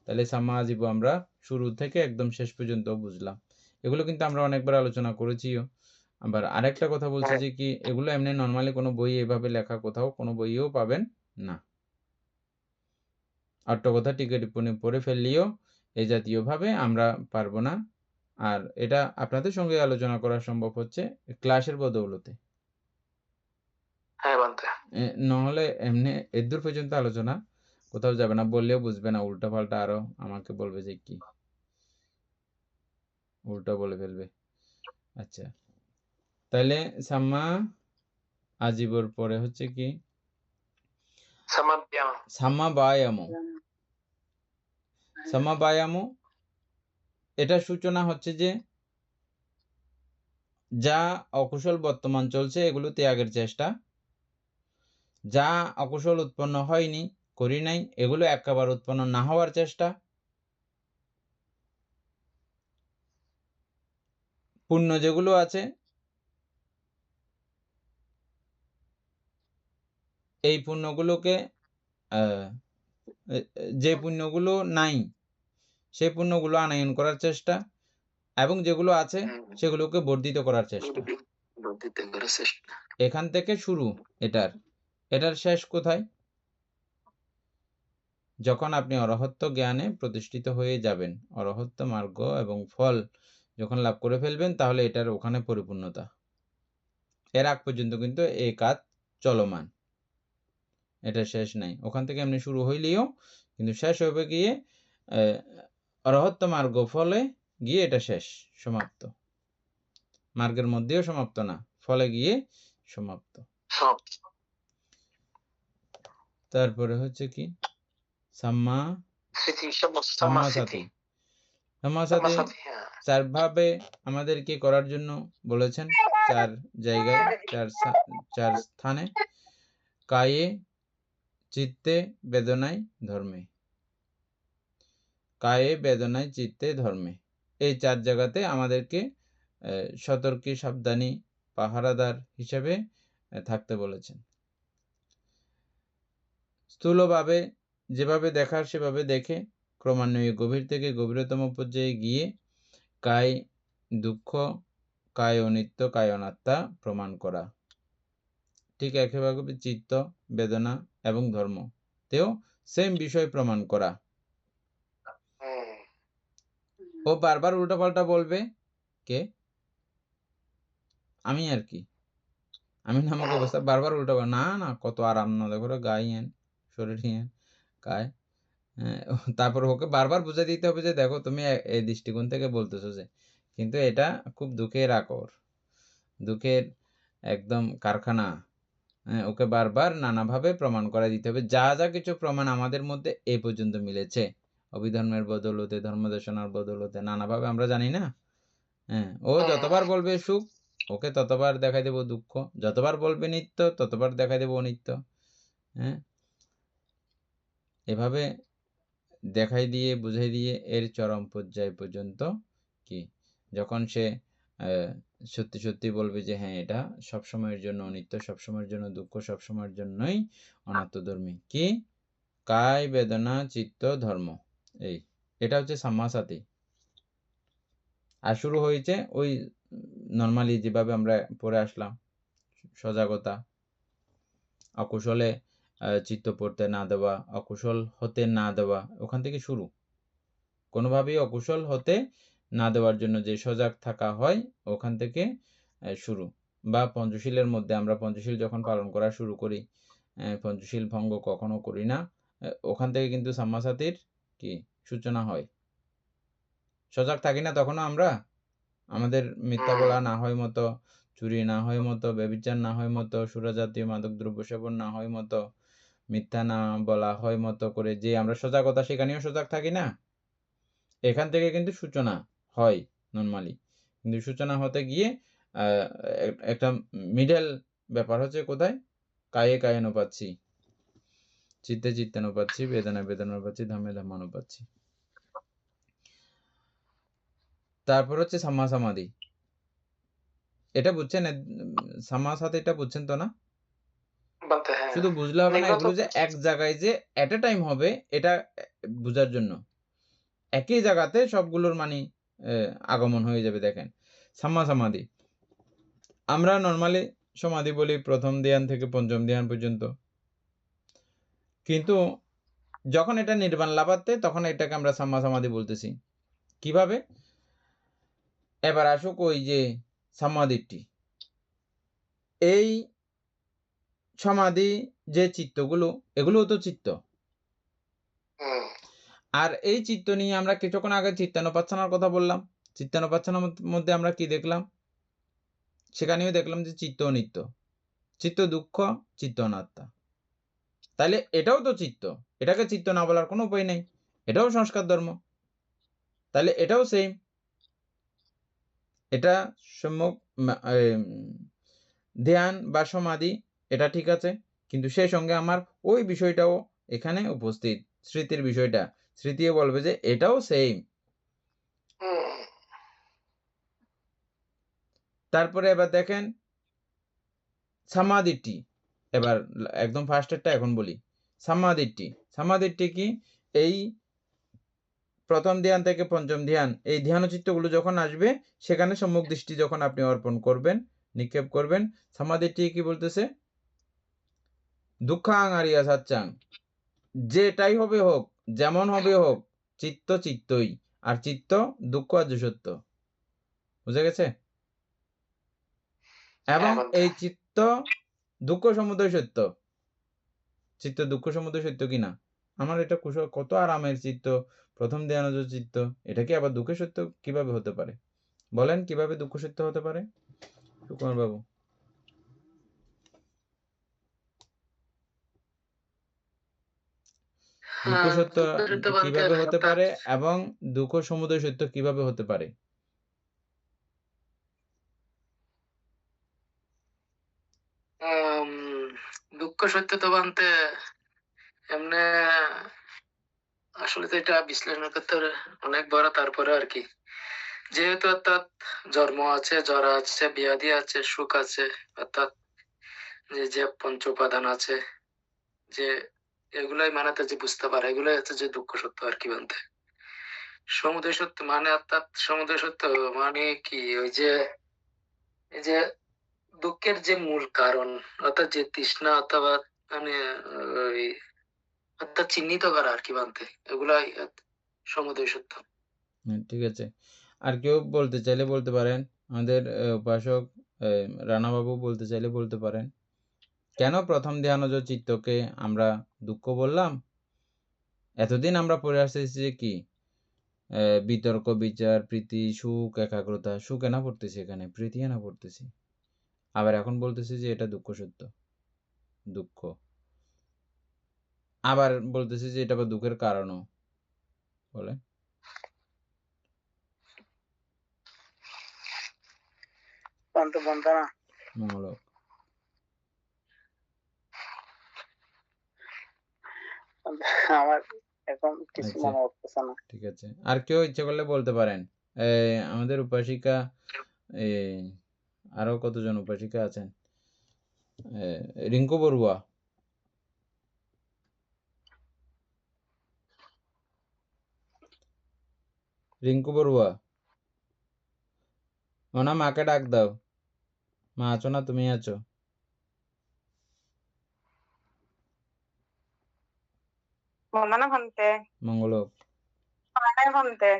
তাহলে সাম্মা আজীব আমরা শুরু থেকে একদম শেষ পর্যন্ত বুঝলাম। এগুলো কিন্তু আমরা অনেকবার আলোচনা করেছিও। আবার আরেকটা কথা বলছি যে কি, এগুলো এমনি নর্মালি কোনো বই এভাবে লেখা কোথাও কোনো বইও পাবেন না। অট্টকথা টিকা টিপ্পনী পড়ে ফেললেও এই জাতীয় ভাবে আমরা পারবো না। আর এটা আপনাদের সঙ্গে আলোচনা করা সম্ভব হচ্ছে ক্লাসের বদৌলতে, নহলে এমনি এদূর পর্যন্ত আলোচনা কোথাও যাবে না, বললেও বুঝবে না, উল্টা পাল্টা আরো আমাকে বলবে যে কি উল্টা বলে ফেলবে। আচ্ছা, তাহলে সাম্মা আজীবর পরে হচ্ছে কি সাম্মা বায়াম। সাম্মা বায়াম, এটা সূচনা হচ্ছে যে যা অকুশল বর্তমান চলছে এগুলো ত্যাগের চেষ্টা, যা অকুশল উৎপন্ন হয়নি, করি নাই, এগুলো একেবারে উৎপন্ন না হওয়ার চেষ্টা, পুণ্য যেগুলো আছে এই পুণ্যগুলোকে যে পুণ্যগুলো নাই সেই পুণ্যগুলো আনয়ন করার চেষ্টা, এবং যেগুলো আছে সেগুলোকে বর্ধিত করার চেষ্টা। এখান থেকে শুরু এটার শেষ কোথায়? যখন আপনি অরহত্ব জ্ঞানে প্রতিষ্ঠিত হয়ে যাবেন, অরহত্ব মার্গ এবং ফল যখন লাভ করে ফেলবেন, তাহলে এটার ওখানে পরিপূর্ণতা। এর আগ পর্যন্ত কিন্তু এই কাজ চলমান, এটা শেষ নাই। ওখান থেকে এমনি শুরু হইলেও কিন্তু শেষ হবে গিয়ে অরহত্ব মার্গ ফলে গিয়ে এটা শেষ, সমাপ্ত। মার্গের মধ্যেও সমাপ্ত না, ফলে গিয়ে সমাপ্ত। তারপরে হচ্ছে কি সাম্মা সাম্মাসাতি। সাম্মাসাতি চারভাবে আমাদেরকে করার জন্য বলেছেন, 4 জায়গায়, 4 স্থানে: কায়ে, চিত্তে, বেদনায়, ধর্মে। কায়ে, বেদনায়, চিত্তে, ধর্মে, এই 4 জায়গাতে আমাদেরকে সতর্কী, সাবধানী, পাহারাদার হিসেবে থাকতে বলেছেন। স্থূলভাবে যেভাবে দেখার সেভাবে দেখে ক্রমান্বয়ে গভীর থেকে গভীরতম পর্যায়ে গিয়ে কায় দুঃখ, কায় অনিত্য, কায় অনাত্মা প্রমাণ করা। ঠিক একইভাবে চিত্ত, বেদনা এবং ধর্ম তেও সেম বিষয় প্রমাণ করা। ও বারবার উল্টাপাল্টা বলবে, কে? আমি আর কি, আমি নামক অবস্থা বারবার উল্টা, না না কত আরাম না, দেখো গাইয়েন শরীর গায়। তারপর ওকে বারবার বুঝে দিতে হবে যে দেখো তুমি এই দৃষ্টিকোণ থেকে বলতেছো যে, কিন্তু এটা খুব দুঃখের আকর, দুঃখের একদম কারখানা। ওকে বারবার নানাভাবে প্রমাণ করে দিতে হবে। যা যা কিছু প্রমাণ আমাদের মধ্যে এই পর্যন্ত মিলেছে, অভিধর্মের বদলতে, ধর্মদেশনার বদলতে, নানাভাবে আমরা জানি না। ও যতবার বলবে সুখ, ওকে ততবার দেখাই দেব দুঃখ, যতবার বলবে নিত্য, ততবার দেখাই দেব অনিত্য। এভাবে দেখাই দিয়ে বুঝাই দিয়ে এর চরম পর্যায় পর্যন্ত কি, যখন সে সত্যি সত্যি বলবে যে হ্যাঁ এটা সবসময়ের জন্য অনিত্য, সবসময়ের জন্য দুঃখ, সবসময়ের জন্যই অনাত্মধর্মী, কি কায়, বেদনা, চিত্ত, ধর্ম, এটা হচ্ছে সাম্মাসাতি। আর শুরু হয়েছে ওই নর্মালি যেভাবে আমরা পড়ে আসলাম, সজাগতা, অকুশলে চিত্ত পড়তে না দেওয়া, অকুশল হতে না দেওয়া, ওখান থেকে শুরু। কোনোভাবেই অকুশল হতে না দেওয়ার জন্য যে সজাগ থাকা হয়, ওখান থেকে শুরু। বা পঞ্চশীলের মধ্যে আমরা পঞ্চশীল যখন পালন করা শুরু করি, পঞ্চশীল ভঙ্গ কখনো করি না, ওখান থেকে কিন্তু সাম্মাসাতির কি সূচনা হয়। সজাগ থাকি না তখনও আমরা, আমাদের মিথ্যা বলা না হয় মতো, চুরি না হয় মতো, ব্যভিচার না হয় মতো, সুরাজাতীয় মাদক দ্রব্য সেবন না হয় মতো, মিথ্যা না বলা হয় মতো করে যে আমরা সজাগতা, সেখানেও সজাগ থাকি না। এখান থেকে কিন্তু সূচনা হয় নর্মালি, কিন্তু সূচনা হতে গিয়ে একটা মিডল ব্যাপার হচ্ছে কোথায়, কায়ে কায়ে পাচ্ছি, চিত্তে চিত্তে পাচ্ছি, বেদনায় বেদনা পাচ্ছি, ধামে ধামানো পাচ্ছি। তারপর হচ্ছে সাম্মা সমাধি। এটা বুঝছেন? সাম্মা সাথীটা বুঝছেন তো না? শুধু বুঝলে হবে না, এগুলো যে এক জায়গায় যে এট এ টাইম হবে, এটা বুঝার জন্য একই জায়গাতে সবগুলোর মানে আগমন হয়ে যাবে। দেখেন সাম্মা সমাধি, আমরা নর্মালি সমাধি বলি প্রথম ধ্যান থেকে পঞ্চম ধ্যান পর্যন্ত, কিন্তু যখন এটা নির্বাণ লাভাতে তখন এটাকে আমরা সাম্মা সমাধি বলতেছি। কিভাবে? এবার আসুক ওই যে সমাধিটি, এই সমাধি যে চিত্তগুলো, এগুলো তো চিত্ত, আর এই চিত্ত নিয়ে আমরা কিছুক্ষণ আগে চিত্তানুপাসনার কথা বললাম। চিত্তানুপাসনার মধ্যে আমরা কি দেখলাম? সেখানেও দেখলাম যে চিত্ত অনিত্য, চিত্ত দুঃখ, চিত্ত অনাত্মা। তাহলে এটাও তো চিত্ত, এটাকে চিত্ত না বলার কোনো উপায় নেই, এটাও সংস্কার ধর্ম। তাহলে এটাও সেম, এটা সম্যক ধ্যান বা সমাধি, এটা ঠিক আছে, কিন্তু সেই সঙ্গে আমার ওই বিষয়টাও এখানে উপস্থিত, স্মৃতির বিষয়টা। স্মৃতিও বলবে যে এটাও সেম। তারপরে এবার দেখেন সমাধিটি, এবার একদম ফার্স্টেরটা এখন বলি। সমাধিটি কি? এই প্রথম ধ্যান থেকে পঞ্চম ধ্যান, এই ধ্যান চিত্তগুলো যখন আসবে, সেখানে সম্মুখ দৃষ্টি যখন আপনি অর্পণ করবেন, নিক্ষেপ করবেন, সমাধিটি কি বলতেছে? দুঃখাং আরিয়া সাচ্চাং, যেটাই হবে হোক, যেমন হবে হোক, চিত্ত চিত্তই, আর চিত্ত দুঃখ আর্য সত্য। বুঝে গেছে? এবং এই চিত্ত দুঃখ সমুদয় সত্য। চিত্ত দুঃখ সমুদয় সত্য কিনা? আমার এটা কত আরামের চিত্ত, প্রথম ধ্যানজ চিত্ত, এটা কি আবার দুঃখের সত্য কিভাবে হতে পারে? বলেন কিভাবে দুঃখ সত্য হতে পারে সুকুমার বাবু? দুঃখ সত্য কিভাবে হতে পারে এবং দুঃখ সমুদয় সত্য কিভাবে হতে পারে? দুঃখ সত্য তো বলতে এমনি আসলে তো এটা বিশ্লেষণ করতে অনেক বড়, তারপরে আর কি, যেহেতু অর্থাৎ জন্ম আছে, জরা আছে, ব্যাধি আছে, সুখ আছে, অর্থাৎ যে পঞ্চ উপাদান আছে, যে এগুলাই মানাতে যে বুঝতে পারে, এগুলাই হচ্ছে যে দুঃখ সত্য আর কি বলতে। সমুদয় সত্য মানে অর্থাৎ সমুদয় সত্য মানে কি, ওই যে এই যে দুঃখের যে মূল কারণ, অর্থাৎ যে তৃষ্ণা অথবা মানে ওই অর্থাৎ চিহ্নিত করা আর কি বলতে, এগুলাই সমুদয় সত্য। ঠিক আছে। আর কেউ বলতে চাইলে বলতে পারেন, আমাদের উপাসক রানাবাবু বলতে চাইলে বলতে পারেন, কেন প্রথম ধ্যানজ চিত্তকে আমরা দুঃখ বললাম? এতদিন আমরা পড়ে আসতেছি যে কি বিতর্ক, বিচার, প্রীতি, সুখ, একাগ্রতা। সুখ এনা পড়তেছি, এখানে প্রীতি এনা পড়তেছি, আবার এখন বলতেছি যে এটা দুঃখ সত্য, দুঃখ। আবার বলতেছি যে এটা আবার দুঃখের কারণও। বলে মঙ্গলক। আমার এখন কিছু আচ্ছা, মনে হচ্ছে না। ঠিক আছে। আর কেউ ইচ্ছে করলে বলতে পারেন। আমাদের উপাসিকা আরো কতজন উপাসিকা আছেন? রিঙ্কু বড়ুয়া, রিঙ্কু বড়ুয়া, ওনা মাকে ডাক দাও। মা আছো না? তুমি আছো? বন্দনা ভান্তে। মঙ্গলক। ভান্তে।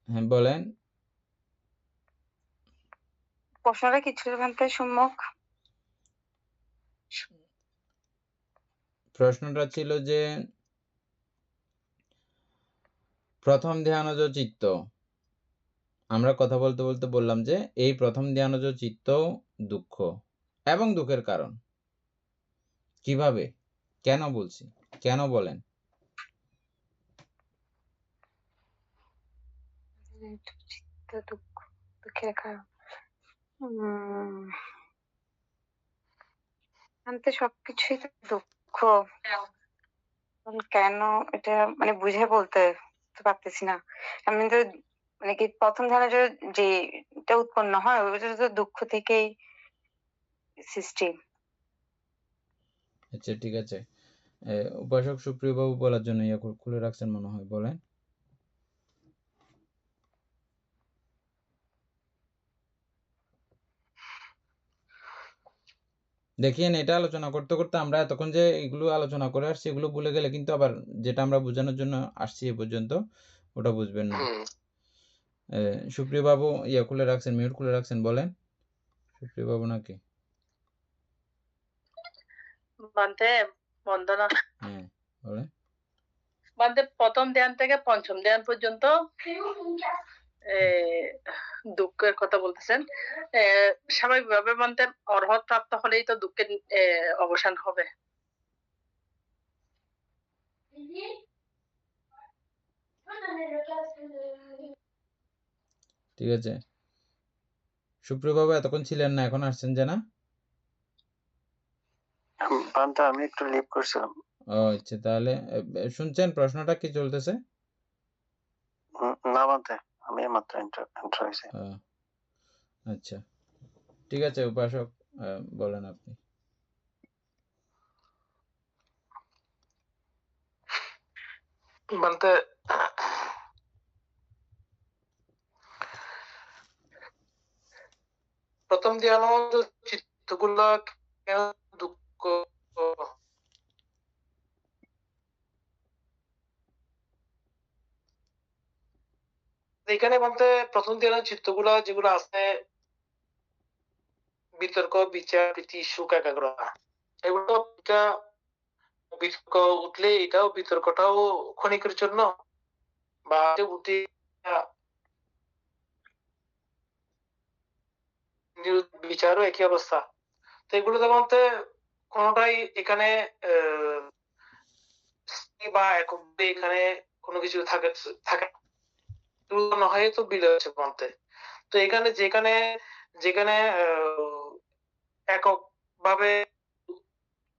হ্যাঁ বলেন। প্রশ্নটা কি ছিল ভান্তে সম্মুখ? প্রশ্নটা ছিল যে প্রথম ধ্যানজ চিত্ত, আমরা কথা বলতে বলতে বললাম যে এই প্রথম ধ্যানজ চিত্ত দুঃখ এবং দুঃখের কারণ। কিভাবে, কেন বলছি, কেন বলেন? দুঃখ, দুঃখের কারণ ভান্তে সবকিছুই তো দুঃখ। কেন এটা মানে বুঝে বলতে পারতেছি না। আমি তো মানে কি প্রথম ধারণা যে এটা উৎপন্ন হয় ওইটা তো দুঃখ থেকেই সৃষ্টি। আচ্ছা ঠিক আছে। উপাসক সুপ্রিয় বাবু বলার জন্য ইয়ে খুলে রাখছেন মনে হয়, বলেন। দেখিয়েন, এটা আলোচনা করতে করতে আমরা এতক্ষণ যে এগুলো আলোচনা করে আসছি এগুলো ভুলে গেলে কিন্তু আবার যেটা আমরা বোঝানোর জন্য আসছি এ পর্যন্ত ওটা বুঝবেন না। সুপ্রিয় বাবু ইয়ে খুলে রাখছেন, মিউট খুলে রাখছেন, বলেন। সুপ্রিয় বাবু নাকি? বান্তে বন্দনা। হ্যাঁ বলেন। বান্তে প্রথম ধ্যান থেকে পঞ্চম ধ্যান পর্যন্ত দুঃখের কথা বলতেছেন। স্বাভাবিকভাবে বান্তে অর্হত প্রাপ্ত হলেই তো দুঃখের অবসান হবে। ঠিক আছে। সুপ্রিয় বাবু এতক্ষণ ছিলেন না, এখন আসছেন যে? না আমি একটু লিভ করছিলাম। ও আচ্ছা, তাহলে শুনছেন প্রশ্নটা কি চলতেছে? না বান্তে, আমি মাত্র এন্টার হয়েছি। আচ্ছা ঠিক আছে উপাসক, বলেন আপনি। বলতে প্রথম ধ্যান চিত্তগুলা কেন দুঃখ এখানে বলতে প্রথম ধ্যানের চিত্তগুলা যেগুলো আছে বিতর্ক, বিচার, প্রীতি, সুখ, একাগ্রতা, এগুলো বিতর্ক উঠলে এটাও বিতর্কটাও ক্ষণিকের জন্য, বা উঠে বিচারও একই অবস্থা। তো এগুলোতে বলতে কোনোটাই এখানে বা এককভাবে এখানে কোনো কিছু থাকে তুলনা হয়ে তো বিলয় হচ্ছে বলতে। তো এখানে যেখানে যেখানে একক ভাবে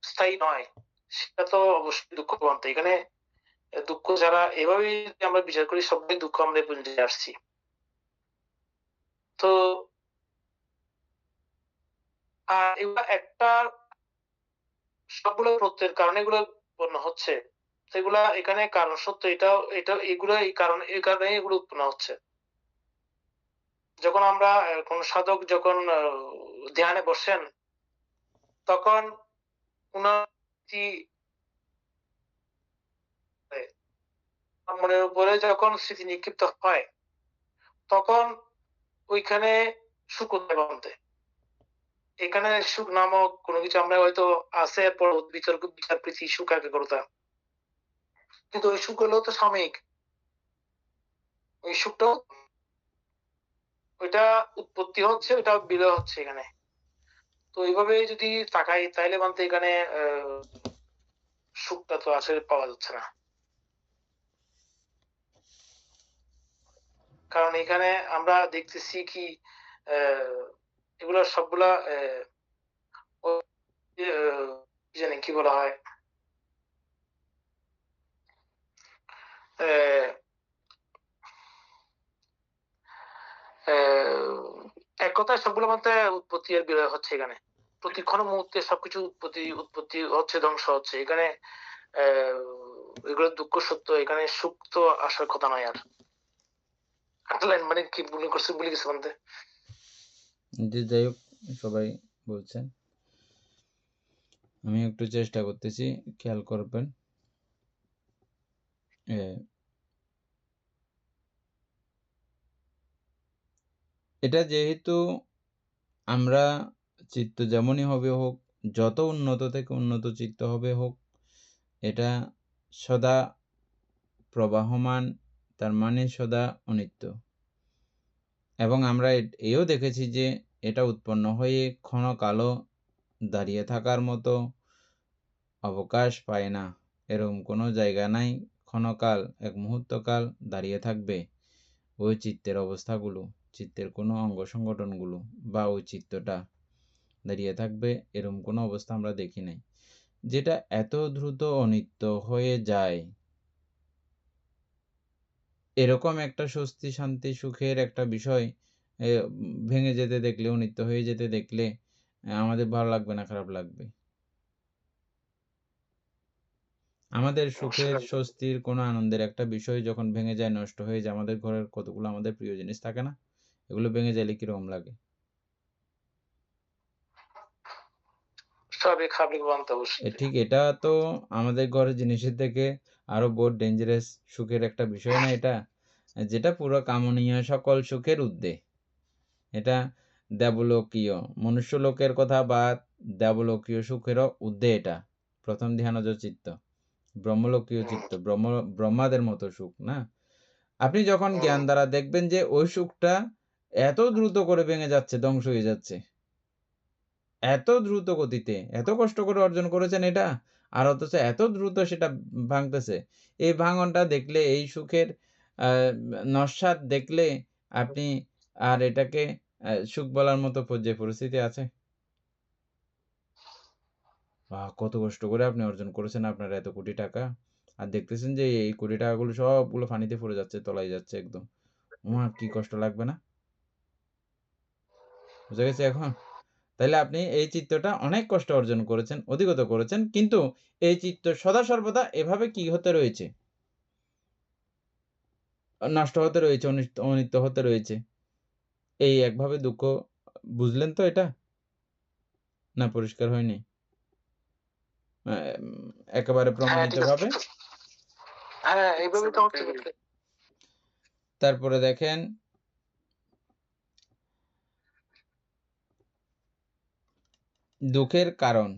স্থায়ী নয়, সেটা তো অবশ্যই দুঃখ বলতে। এখানে দুঃখ যারা এভাবেই আমরা বিচার করি, সবাই দুঃখ আমরা বুঝে আসছি। তো আর এগুলা একটা সবগুলো প্রত্যয়ের কারণে এগুলো উৎপন্ন হচ্ছে। সেগুলা এখানে কারণ সত্য, এটা এগুলো এই কারণে এগুলো উৎপন্ন হচ্ছে। যখন আমরা কোন সাধক যখন ধ্যানে বসেন, তখন উনার মনের উপরে যখন স্মৃতি নিক্ষিপ্ত হয়, তখন ওইখানে সুখ উৎপন্ন বলতে। এখানে সুখ নামক কোনো কিছু আমরা হয়তো আছে বিতর্ক, বিচার, প্রীতি, সুখ, একাগ্রতা, কিন্তু ওই সুখ হলেও তো সাময়িক। ওই সুখটাও ওইটা উৎপত্তি হচ্ছে, ওইটা বিলয় হচ্ছে এখানে। তো এইভাবে যদি তাকাই তাইলে বলতে এখানে সুখটা তো আসলে পাওয়া যাচ্ছে না। কারণ এখানে আমরা দেখতেছি কি এগুলা সবগুলা কি জানি কি বলা হয়, এক কথায় সবগুলো বলতে উৎপত্তি আর বিলয় হচ্ছে এখানে। প্রতিক্ষণ মুহূর্তে সবকিছু উৎপত্তি হচ্ছে, ধ্বংস হচ্ছে। এখানে এগুলো দুঃখ সত্য, এখানে সুখ তো আসার কথা নয়। আর একটা লাইন মানে কি ভুল করছে, ভুলে গেছে বলতে। জি, যাই হোক, সবাই বলছেন, আমি একটু চেষ্টা করতেছি, খেয়াল করবেন। এটা যেহেতু আমরা চিত্ত যেমনই হবে হোক, যত উন্নত থেকে উন্নত চিত্ত হবে হোক, এটা সদা প্রবাহমান, তার মানে সদা অনিত্য। এবং আমরা এও দেখেছি যে এটা উৎপন্ন হয়ে ক্ষণকালও দাঁড়িয়ে থাকার মতো অবকাশ পায় না। এরকম কোনো জায়গা নাই ক্ষণকাল, এক মুহূর্তকাল দাঁড়িয়ে থাকবে ওই চিত্তের অবস্থাগুলো, চিত্তের কোনো অঙ্গ সংগঠনগুলো বা ওই চিত্তটা দাঁড়িয়ে থাকবে, এরকম কোনো অবস্থা আমরা দেখি নাই। যেটা এত দ্রুত অনিত্য হয়ে যায়, এরকম একটা স্বস্তি, শান্তি, সুখের একটা বিষয় ভেঙে যেতে দেখলে, অনিত্য হয়ে যেতে দেখলে আমাদের ভালো লাগবে না, খারাপ লাগবে? আমাদের সুখের, স্বস্তির, কোনো আনন্দের একটা বিষয় যখন ভেঙে যায়, নষ্ট হয়ে যায়, আমাদের ঘরের কতগুলো আমাদের প্রিয় জিনিস থাকে না, এগুলো ভেঙে যাইলে কিরকম লাগে? ঠিক এটা তো আমাদের ঘরের জিনিসের থেকে আরো বড় ডেঞ্জারাস সুখের একটা বিষয় না এটা, যেটা পুরো কামনীয় সকল সুখের ঊর্ধ্বে। এটা দেবলোকীয় মনুষ্য লোকের কথা বা দেবলোকীয় সুখেরও ঊর্ধ্বে। এটা প্রথম ধ্যানজ চিত্ত, ব্রহ্মলোকীয় চিত্ত, ব্রহ্মাদের মতো সুখ না। আপনি যখন জ্ঞান দ্বারা দেখবেন যে ওই সুখটা এত দ্রুত করে ভেঙে যাচ্ছে, ধ্বংস হয়ে যাচ্ছে, এত দ্রুত গতিতে, এত কষ্ট করে অর্জন করেছেন এটা, আর অথচ এত দ্রুত সেটা ভাঙতেছে, এই ভাঙনটা দেখলে, এই সুখের নস্বাদ দেখলে আপনি আর এটাকে সুখ বলার মতো পর্যায়ে পরিস্থিতি আছে? কত কষ্ট করে আপনি অর্জন করেছেন আপনার এত কোটি টাকা, আর দেখতেছেন যে এই কোটি টাকাগুলো সবগুলো পানিতে পড়ে যাচ্ছে, তলায় যাচ্ছে একদম। আমার কি কষ্ট লাগবে না? বুঝা গেছে এখন? তাইলে আপনি এই চিত্তটা অনেক কষ্ট অর্জন করেছেন, অধিগত করেছেন, কিন্তু এই চিত্ত সদা সর্বদা এভাবে কি হতে রয়েছে? নষ্ট হতে রয়েছে, অনিত্য হতে রয়েছে। এই একভাবে দুঃখ বুঝলেন তো এটা? না পরিষ্কার হয়নি? একেবারে প্রমাণিত ভাবে। হ্যাঁ, এইভাবে তো হচ্ছে। তারপরে দেখেন দুঃখের কারণ,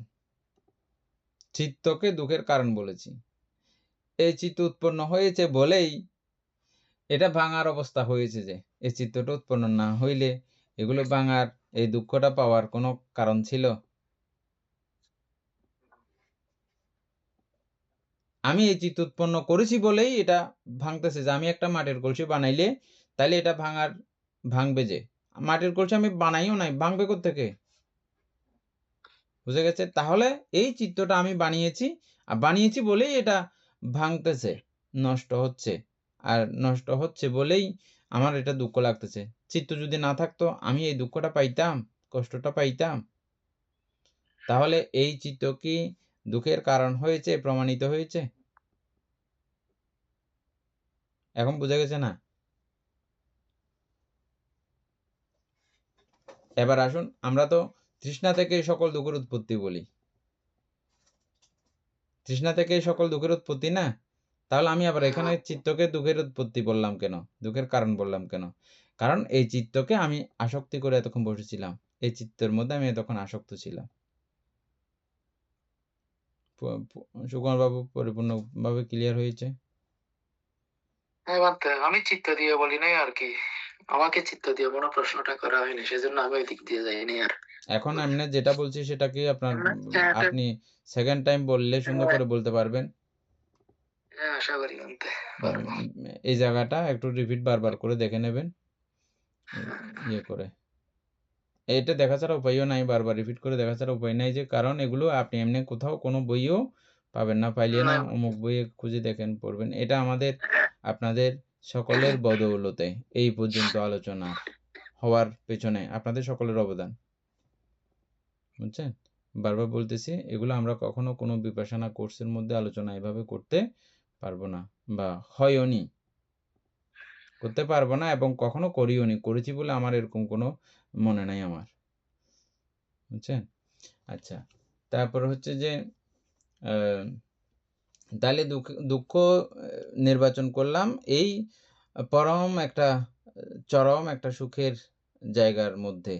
চিত্তকে দুঃখের কারণ বলেছি। এই চিত্ত উৎপন্ন হয়েছে বলেই এটা ভাঙার অবস্থা হয়েছে। যে এই চিত্তটা উৎপন্ন না হইলে এগুলো ভাঙার, এই দুঃখটা পাওয়ার কোনো কারণ ছিল? আমি এই চিত্ত উৎপন্ন করেছি বলেই এটা ভাঙতেছে। যে আমি একটা মাটির কলসি বানাইলে তাইলে এটা ভাঙবে। যে মাটির কলসি আমি বানাইও নাই, ভাঙবে কোত্থেকে? বুঝে গেছে? তাহলে এই চিত্তটা আমি বানিয়েছি, আর বানিয়েছি বলেই এটা ভাঙতেছে, নষ্ট হচ্ছে। আর নষ্ট হচ্ছে বলেই আমার এটা দুঃখ লাগতেছে। চিত্ত যদি না থাকতো আমি এই দুঃখটা পাইতাম, কষ্টটা পাইতাম? তাহলে এই চিত্ত কি দুঃখের কারণ হয়েছে, প্রমাণিত হয়েছে? এখন বুঝা গেছে না? এবার আসুন, আমরা তো তৃষ্ণা থেকে সকল দুঃখের উৎপত্তি বলি। তৃষ্ণা থেকে সকল দুঃখের উৎপত্তি না? তাহলে আমি আবার এখানে চিত্তকে দুঃখের উৎপত্তি বললাম কেন, দুঃখের কারণ বললাম কেন? কারণ এই চিত্তকে আমি আসক্তি করে এতক্ষণ বসেছিলাম, এই চিত্তের মধ্যে আমি এতক্ষণ আসক্ত ছিলাম। সুকুমার বাবু পরিপূর্ণভাবে ক্লিয়ার হয়েছে? হ্যাঁ বান্তে, আমি চিত্ত দিয়ে বলি নাই আর কি, আমাকে চিত্ত দিয়ে কোনো প্রশ্নটা করা হয়নি, সেজন্য আমি ওই দিক দিয়ে যাইনি। আর এখন আমি যেটা বলছি সেটা কি আপনি সেকেন্ড টাইম বললে সুন্দর করে বলতে পারবেন? হ্যাঁ আশা করি বান্তে পারবো। এই জায়গাটা একটু রিপিট বারবার করে দেখে নেবেন, ইয়ে করে। এটা দেখা ছাড়া উপায়ও নাই, বারবার রিপিট করে দেখা ছাড়া উপায় নাই। যে কারণ এগুলো আপনি এমনি কোথাও কোনো বইও পাবেন না, পাইলে না অমুক বইয়ে খুঁজে দেখেন, পড়বেন। এটা আমাদের আপনাদের সকলের বদৌলতে এই পর্যন্ত আলোচনা হওয়ার পেছনে আপনাদের সকলের অবদান, বুঝছেন? বারবার বলতেছি, এগুলো আমরা কখনো কোনো বিপাশনা কোর্সের মধ্যে আলোচনা এভাবে করতে পারবো না, বা হয়ওনি, করতে পারবো না, এবং কখনো করিও নি। করেছি বলে আমার এরকম কোনো মনে নাই আমার, বুঝছেন? আচ্ছা, তারপর হচ্ছে যে তাহলে দুঃখ নির্বাচন করলাম এই পরম একটা চরম একটা সুখের জায়গার মধ্যে,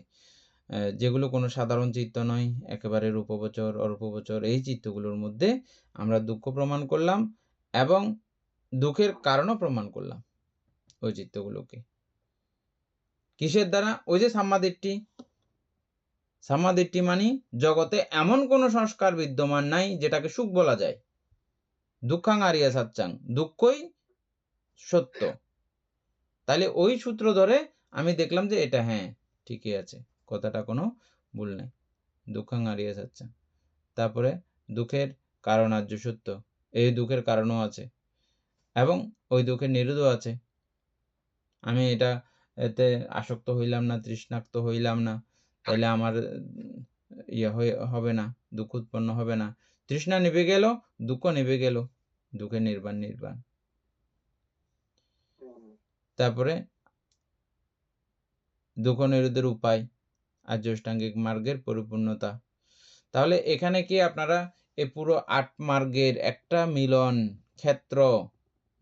যেগুলো কোনো সাধারণ চিত্ত নয়, একেবারে রূপগোচর অরূপগোচর এই চিত্তগুলোর মধ্যে আমরা দুঃখ প্রমাণ করলাম, এবং দুঃখের কারণও প্রমাণ করলাম ওই চিত্তগুলোকে। কিসের দ্বারা? ওই যে সাম্মাদিট্টি। সাম্মাদিট্টি মানে জগতে এমন কোনো সংস্কার বিদ্যমান নাই যেটাকে সুখ বলা যায়। দুঃখাং আরিয়া সাচ্চাং, দুঃখই সত্য। তাহলে ওই সূত্র ধরে আমি দেখলাম যে এটা হ্যাঁ ঠিকই আছে, কথাটা কোনো ভুল নেই। দুঃখাং আরিয়া সাচ্চাং। তারপরে দুঃখের কারণ আর্য সত্য, এই দুঃখের কারণও আছে এবং ওই দুঃখের নিরোধও আছে। আমি এতে আসক্ত হইলাম না, তৃষ্ণাক্ত হইলাম না, তাইলে আমার হবে না, দুঃখ উৎপন্ন হবে না। তৃষ্ণা নিভে গেল, দুঃখ নিভে গেল, দুঃখের নির্বাণ। তারপরে দুঃখ নিরোধের উপায়, আর্য অষ্টাঙ্গিক মার্গের পরিপূর্ণতা। তাহলে এখানে কি আপনারা এই পুরো 8 মার্গের একটা মিলন ক্ষেত্র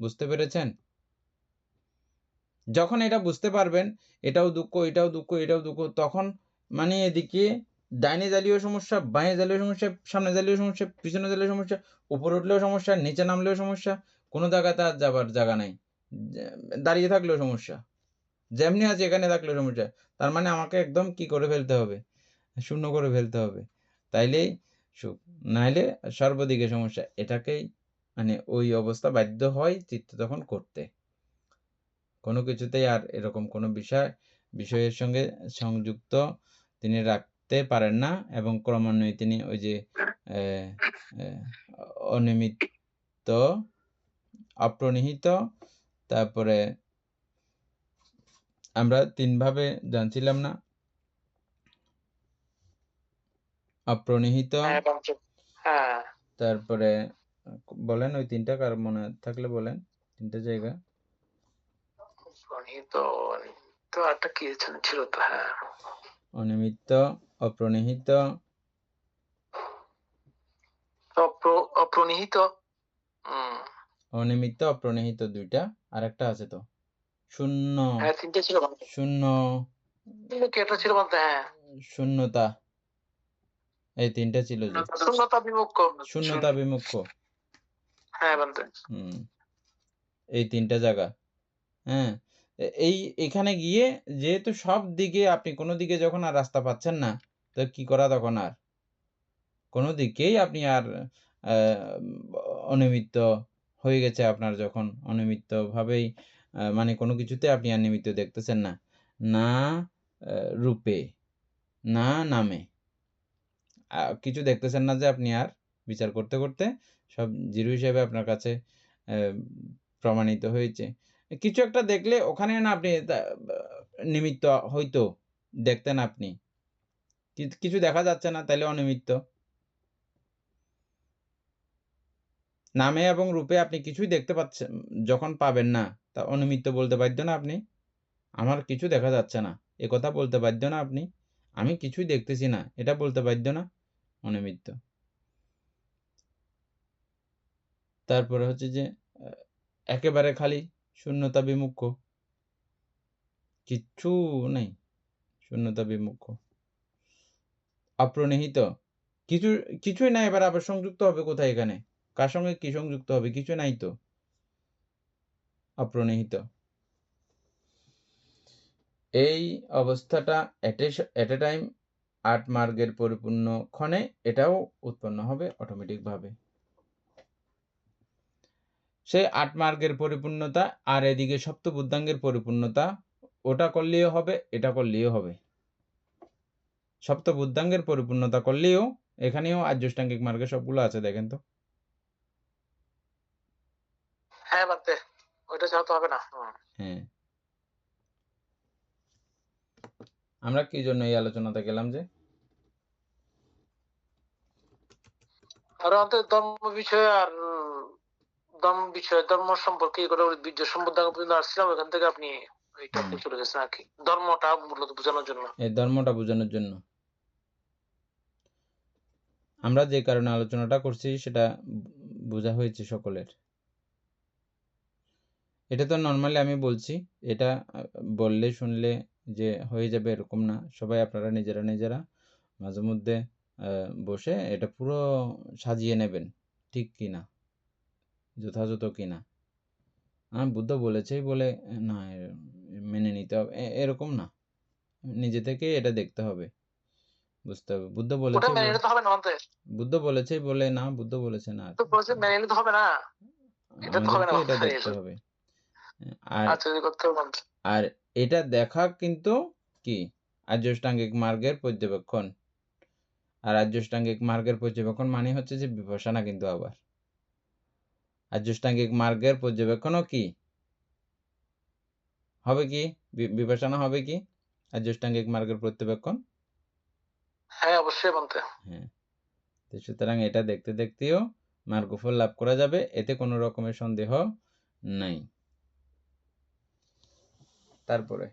বুঝতে পেরেছেন? যখন এটা বুঝতে পারবেন, এটাও দুঃখ, এটাও দুঃখ, এটাও দুঃখ, তখন মানে এদিকে ডাইনে জ্বালিয়েও সমস্যা, বাঁয়ে জ্বালিয়েও সমস্যা, সামনে জ্বালিয়েও সমস্যা, পিছনে জ্বালিয়েও সমস্যা, উপরে উঠলেও সমস্যা, নিচে নামলেও সমস্যা, কোনো জায়গাতে আর যাবার জায়গা নাই, দাঁড়িয়ে থাকলেও সমস্যা, যেমনি আছে এখানে থাকলেও সমস্যা। তার মানে আমাকে একদম কি করে ফেলতে হবে? শূন্য করে ফেলতে হবে, তাইলেই সুখ, নাইলে সর্বদিকে সমস্যা। এটাকেই মানে ওই অবস্থা বাধ্য হয় চিত্ত তখন করতে। কোনো কিছুতেই আর এরকম কোনো বিষয়ের সঙ্গে সংযুক্ত তিনি রাখতে পারেন না, এবং ক্রমান্বয়ে তিনি ওই যে অনিমিত্ত, অপ্রনিহিত, তারপরে আমরা 3 ভাবে জানছিলাম না, অপ্রনিহিত, তারপরে বলেন ওই 3টা, কার মনে থাকলে বলেন 3টা জায়গা। অনিমিত্ত, অপ্রনিহিত, অনিমিত্ত, অপ্রনিহিত 2টা, আর একটা আছে তো শূন্য, হ্যাঁ 3টে ছিল বলতে। শূন্য, কি একটা ছিল বলতে, হ্যাঁ শূন্যতা, এই 3টা ছিল যে। শূন্যতা বিমুক্ত। শূন্যতা বিমুক্ষ। হ্যাঁ বলতে। এই 3টা জায়গা। হ্যাঁ, এখানে গিয়ে যেহেতু সব দিকে আপনি কোনো দিকে যখন আর রাস্তা পাচ্ছেন না, তো কি করা তখন আর? কোনো দিকেই আপনি আর অনিমিত্ত হয়ে গেছে আপনার, যখন অনিমিত্তভাবেই মানে কোনো কিছুতে আপনি আর নিমিত্ত দেখতেছেন না। না রূপে, না নামে। কিছু দেখতেছেন না যে আপনি আর বিচার করতে, করতে সব জিরো হিসেবে আপনার কাছে প্রমাণিত হয়েছে। কিছু একটা দেখলে ওখানে না আপনি নিমিত্ত হয়তো দেখতেন আপনি। কিছু দেখা যাচ্ছে না, তাইলে অনিমিত্ত। নামে এবং রূপে আপনি কিছুই দেখতে পাচ্ছেন, যখন পাবেন না, তা অনিমিত্ত বলতে বাধ্য না আপনি? আমার কিছু দেখা যাচ্ছে না, একথা বলতে বাধ্য না আপনি? আমি কিছুই দেখতেছি না, এটা বলতে বাধ্য না? অনিমিত্ত। তারপরে হচ্ছে যে একেবারে খালি, শূন্যতা বিমুক্ষ, কিচ্ছু নেই, শূন্যতা বিমুক্ষ। অপ্রনিহিত, কিছুই নাই। এবার আবার সংযুক্ত হবে কোথায় এখানে? কার সঙ্গে কি সংযুক্ত হবে? কিছু নাই তো। অপ্রনিহিত। এই অবস্থাটা এট এ টাইম 8 মার্গের পরিপূর্ণ ক্ষণে এটাও উৎপন্ন হবে অটোমেটিকভাবে। সেই 8 মার্গের পরিপূর্ণতা আর এদিকে সপ্তবুদ্ধাঙ্গের পরিপূর্ণতা, ওটা করলেও হবে, এটা করলেও হবে। সপ্তবুদ্ধাঙ্গের পরিপূর্ণতা করলেও এখানেও আর্যাষ্টাঙ্গিক মার্গে সবগুলো আছে, দেখেন তো। হ্যাঁ বলতে, ওইটা ছাড়া তো হবে না। হ্যাঁ, আমরা কি জন্য এই আলোচনাতে গেলাম যে? আর আমাদের ধর্ম বিষয়ে আর ধর্ম সম্পর্কে বীর্য সম্বন্ধে পর্যন্ত আসছিলাম, ওখান থেকে আপনি ওই টপিকে চলে গেছেন আর কি, ধর্মটা মূলত বোঝানোর জন্য। এই ধর্মটা বোঝানোর জন্য আমরা যে কারণে আলোচনাটা করছি সেটা বোঝা হয়েছে সকলের। এটা তো নর্মালি আমি বলছি, এটা বললে শুনলে যে হয়ে যাবে এরকম না। সবাই আপনারা নিজেরা নিজেরা মাঝে মধ্যে বসে এটা পুরো সাজিয়ে নেবেন, ঠিক কিনা, যথাযথ কিনা। বুদ্ধ বলেছেই বলে না মেনে নিতে হবে, এরকম না। নিজে থেকে এটা দেখতে হবে, বুঝতে হবে। বুদ্ধ বলেছে, বুদ্ধ বলেছেই বলে না, বুদ্ধ বলেছে না, আমাদেরকে এটা দেখতে হবে। আর এটা দেখা কিন্তু কি আর্যাষ্টাঙ্গিক মার্গের পর্যবেক্ষণ। আর আর্যাষ্টাঙ্গিক মার্গের পর্যবেক্ষণ মানে হচ্ছে যে বিপশ্যনা, কিন্তু আবার আর্যাষ্টাঙ্গিক মার্গের পর্যবেক্ষণও কি হবে, কি বিপশ্যনা হবে, কি আর্যাষ্টাঙ্গিক মার্গের পর্যবেক্ষণ। হ্যাঁ অবশ্যই বলতে। হ্যাঁ, তো সুতরাং এটা দেখতে দেখতেও মার্গফল লাভ করা যাবে, এতে কোনো রকমের সন্দেহ নাই। তারপরে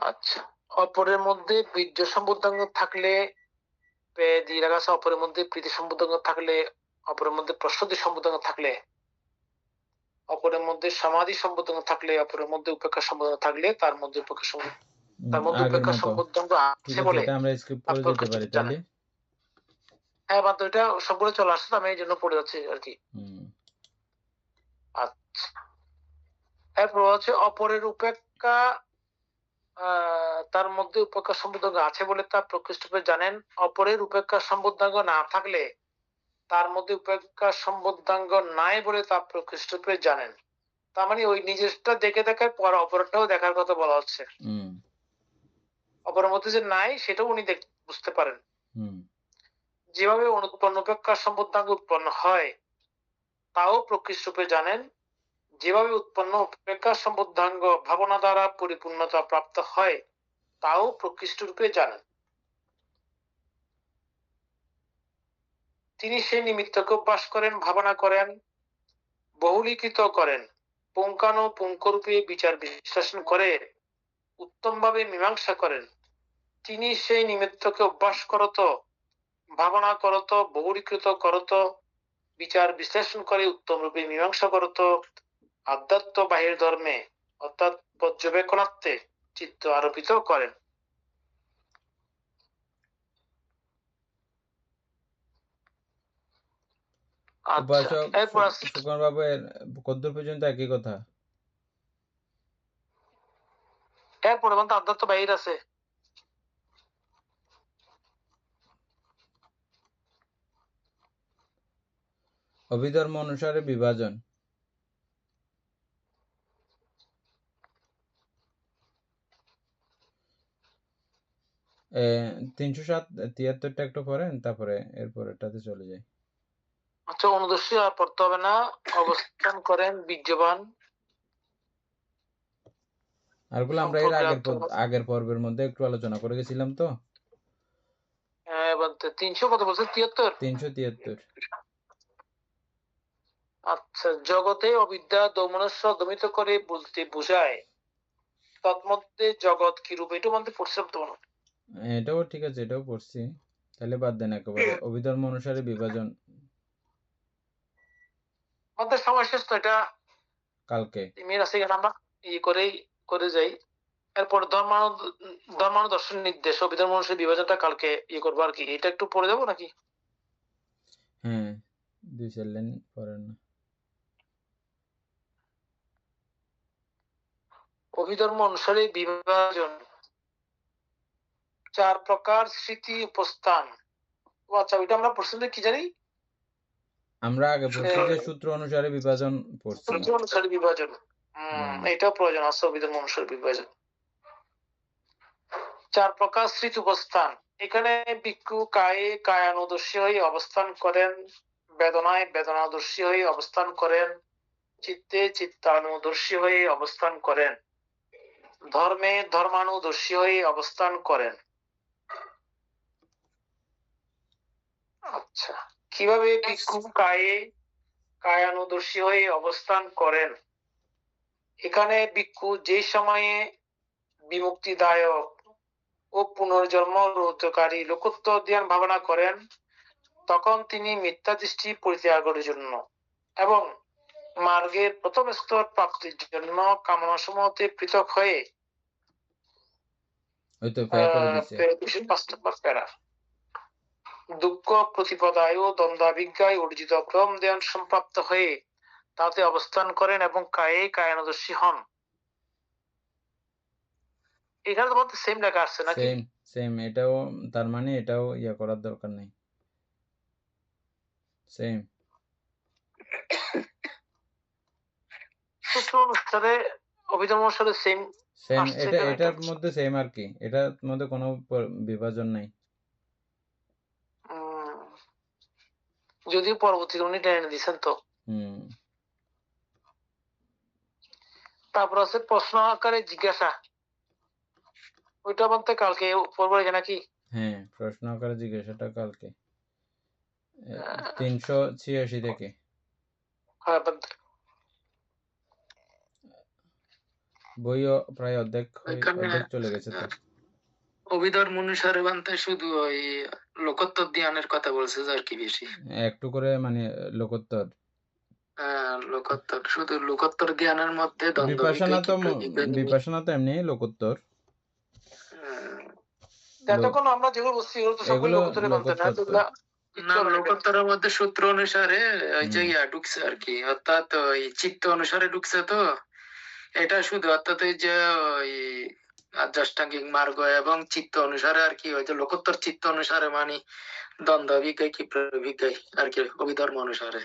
আচ্ছা, অপরের মধ্যে বীর্য সম্বুদ্ধাঙ্গ থাকলে, অপরের মধ্যে প্রীতি সম্বুদ্ধাঙ্গ থাকলে, অপরের মধ্যে প্রসূতি সম্বুদ্ধাঙ্গ থাকলে, অপরের মধ্যে সমাধি সম্বুদ্ধাঙ্গ থাকলে, অপরের মধ্যে উপেক্ষা সম্বুদ্ধাঙ্গ থাকলে, তার মধ্যে উপেক্ষা সম্বুদ্ধাঙ্গ আছে বলে এটা আমরা স্কিপ করে যেতে পারি তাহলে। হ্যাঁ বাদ, ওইটা সবগুলো চলে আসছে, আমি এই জন্য পড়ে যাচ্ছি আর কি। আচ্ছা, এরপর হচ্ছে অপরের উপেক্ষা, তার মধ্যে উপেক্ষা সম্বুদ্ধাঙ্গ আছে বলে তা প্রকৃষ্টরূপে জানেন। অপরের উপেক্ষা সম্বুদ্ধাঙ্গ না থাকলে তার মধ্যে উপেক্ষা সম্বুদ্ধাঙ্গ নাই বলে তা প্রকৃষ্টরূপে জানেন। তার মানে ওই নিজেরটা দেখে দেখার পর অপরটাও দেখার কথা বলা হচ্ছে। অপরের মধ্যে যে নাই সেটাও উনি বুঝতে পারেন। যেভাবে অনুৎপন্ন উপেক্ষা সম্বুদ্ধাঙ্গ উৎপন্ন হয় তাও প্রকৃষ্টরূপে জানেন। যেভাবে উৎপন্ন উপেক্ষা সম্বুদ্ধাঙ্গ ভাবনা দ্বারা পরিপূর্ণতা প্রাপ্ত হয় তাও প্রকৃষ্টরূপে জানেন। তিনি সেই নিমিত্তকে অভ্যাস করেন, ভাবনা করেন, বহুলীকৃত করেন, পুঙ্খানুপুঙ্খরূপে বিচার বিশ্লেষণ করে উত্তমভাবে মীমাংসা করেন। তিনি সেই নিমিত্তকে অভ্যাস করত ভাবনা করত, বহুরীকৃত করত, বিচার বিশ্লেষণ করে উত্তম রূপে মীমাংসা করত, আধ্যাত্ম বাহির ধর্মে অর্থাৎ পর্যবেক্ষণার্থে চিত্ত আরোপিত করেন। উপাসক এরপর আসছে সুকুমার বাবু এর কদ্দূর পর্যন্ত একই কথা? এরপরে বলতে আধ্যাত্ম বাহির আছে। অভিধর্ম অনুসারে বিভাজন। এ 373টা একটু পড়েন, তারপরে এরপরেরটাতে চলে যাই। আচ্ছা, অনুদর্শী আর পড়তে হবে না। অবস্থান করেন বীর্যবান। আরগুলো আমরা এর আগের পর্বের মধ্যে একটু আলোচনা করে গেছিলাম তো। 300 কত বলছে? 73। 373। আচ্ছা, জগতে অবিদ্যা দমনস্ব দমিত করে বলতে বোঝায় তৎমধ্যে জগৎ কি রূপ, এটা বলতে পড়ছিলাম তো মনে হয়। এটাও ঠিক আছে, এটাও পড়ছি। তাহলে বাদ দেন একেবারে অভিধর্ম অনুসারে বিভাজন। আমাদের সময় শেষ তো, এটা কালকে ইমেল আছে এখানে আমরা করে যাই। এরপর ধর্মানুদর্শন নির্দেশ অভিধর্ম অনুসারে বিভাজনটা কালকে করবো আর কি। এটা একটু পড়ে যাবো নাকি? হ্যাঁ, 2-4 লাইন পড়েন না। অভিধর্ম অনুসারে বিভাজন 4 প্রকার স্মৃতি উপস্থান। আচ্ছা, ওইটা আমরা পড়ছি কি জানি? আমরা আগে পড়ছি যে সূত্র অনুসারে বিভাজন পড়ছি। সূত্র অনুসারে বিভাজন, এটা প্রয়োজন আছে। অভিধর্ম অনুসারে বিভাজন 4 প্রকার স্মৃতি উপস্থান। এখানে ভিক্ষু কায়ে কায়ানুদর্শী হয়ে অবস্থান করেন, বেদনায় বেদনাদর্শী হয়ে অবস্থান করেন, চিত্তে চিত্তানুদর্শী হয়ে অবস্থান করেন, ধর্মে ধর্মানুদর্শী হয়ে অবস্থান করেন। আচ্ছা, কিভাবে ভিক্ষু কায়ে কায়ানুদর্শী হয়ে অবস্থান করেন? এখানে ভিক্ষু যে সময়ে বিমুক্তিদায়ক ও পুনর্জন্ম রোধকারী লোকোত্তর ধ্যান ভাবনা করেন, তখন তিনি মিথ্যা দৃষ্টি পরিত্যাগের জন্য এবং মার্গের প্রথম স্তর প্রাপ্তির জন্য কামনা সমূহতে পৃথক হয়ে দুঃখ প্রতিপদায় ও দ্বন্দ্বাভিজ্ঞায় অর্জিত ক্রম ধ্যান সম্প্রাপ্ত হয়ে তাতে অবস্থান করেন এবং কায়ে কায়ানুদর্শী হন। এখানে তো বলতে সেম লেখা আসছে নাকি? সেম। এটাও তার মানে এটাও করার দরকার নেই। সেম সূত্র অনুসারে অভিধর্ম অনুসারে সেম। এটার মধ্যে সেম আর কি, এটার মধ্যে কোনো বিভাজন নাই। যদিও পরবর্তী উনি টেনে দিচ্ছেন তো। তারপর আছে প্রশ্ন আকারে জিজ্ঞাসা, ওইটা বলতে কালকে পড়বো নাকি? হ্যাঁ, প্রশ্ন আকারে জিজ্ঞাসাটা কালকে 386 থেকে। বইও প্রায় অর্ধেক চলে গেছে তো। অভিধর্ম অনুসারে বানতে শুধু ওই লোকোত্তর ধ্যানের কথা বলছে আর কি, বেশি একটু করে মানে লোকোত্তর। লোকোত্তর, শুধু লোকোত্তর ধ্যানের মধ্যে বিপাশনা তো এমনি লোকোত্তর। তখন আমরা যেগুলো বলছি এগুলো তো সবগুলো লোকোত্তরে বানতে না, লোকোত্তরের মধ্যে সূত্র অনুসারে ওই যে ঢুকছে আর কি, অর্থাৎ ওই চিত্ত অনুসারে ঢুকছে তো। এটা শুধু অর্থাৎ ওই যে ওই আধ্যাত্মিক মার্গ এবং চিত্ত অনুসারে আর কি, ওই যে লোকোত্তর চিত্ত অনুসারে মানে দ্বন্দ্ব বিজ্ঞায় কি প্রবিজ্ঞায় আর কি, অভিধর্ম অনুসারে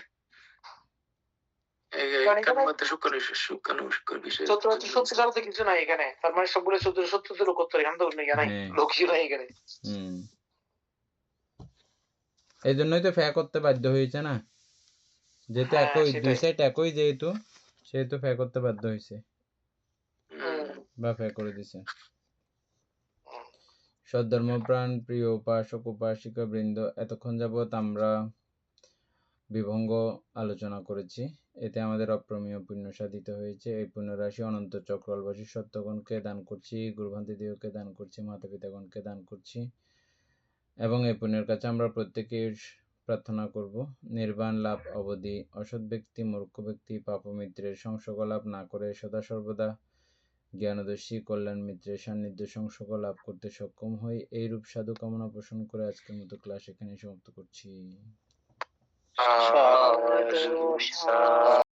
কিছু নাই এখানে। তার মানে সবগুলো সত্য লোকোত্তর, এখানে তো নাই, লোকই নাই এখানে। এই জন্যই তো ফ্যা করতে বাধ্য হয়েছে না, যেহেতু একই দুই সাইড একই, যেহেতু সেহেতু ফ্যা করতে বাধ্য হয়েছে বা ফ্যা করে দিছে। সদ্ধর্মপ্রাণ প্রিয় উপাসক উপাসিকা বৃন্দ, এতক্ষণ যাবৎ আমরা বিভঙ্গ আলোচনা করেছি। এতে আমাদের অপ্রমেয় পুণ্য সাধিত হয়েছে। এই পুণ্যরাশি অনন্ত চক্রবাসী সত্যগণকে দান করছি, গুরুভান্তি দেহকে দান করছি, মাতা পিতাগণকে দান করছি, এবং এই পুণ্যের কাছে আমরা প্রত্যেকেই প্রার্থনা করব নির্বাণ লাভ অবধি অসৎ ব্যক্তি মূর্খ ব্যক্তি পাপমিত্রের সংসর্গ লাভ না করে সদা সর্বদা জ্ঞানদর্শী কল্যাণ মিত্রের সান্নিধ্য সংসর্গ লাভ করতে সক্ষম হই। এইরূপ সাধু কামনা পোষণ করে আজকের মতো ক্লাস এখানে সমাপ্ত করছি। সাধু, সাধু।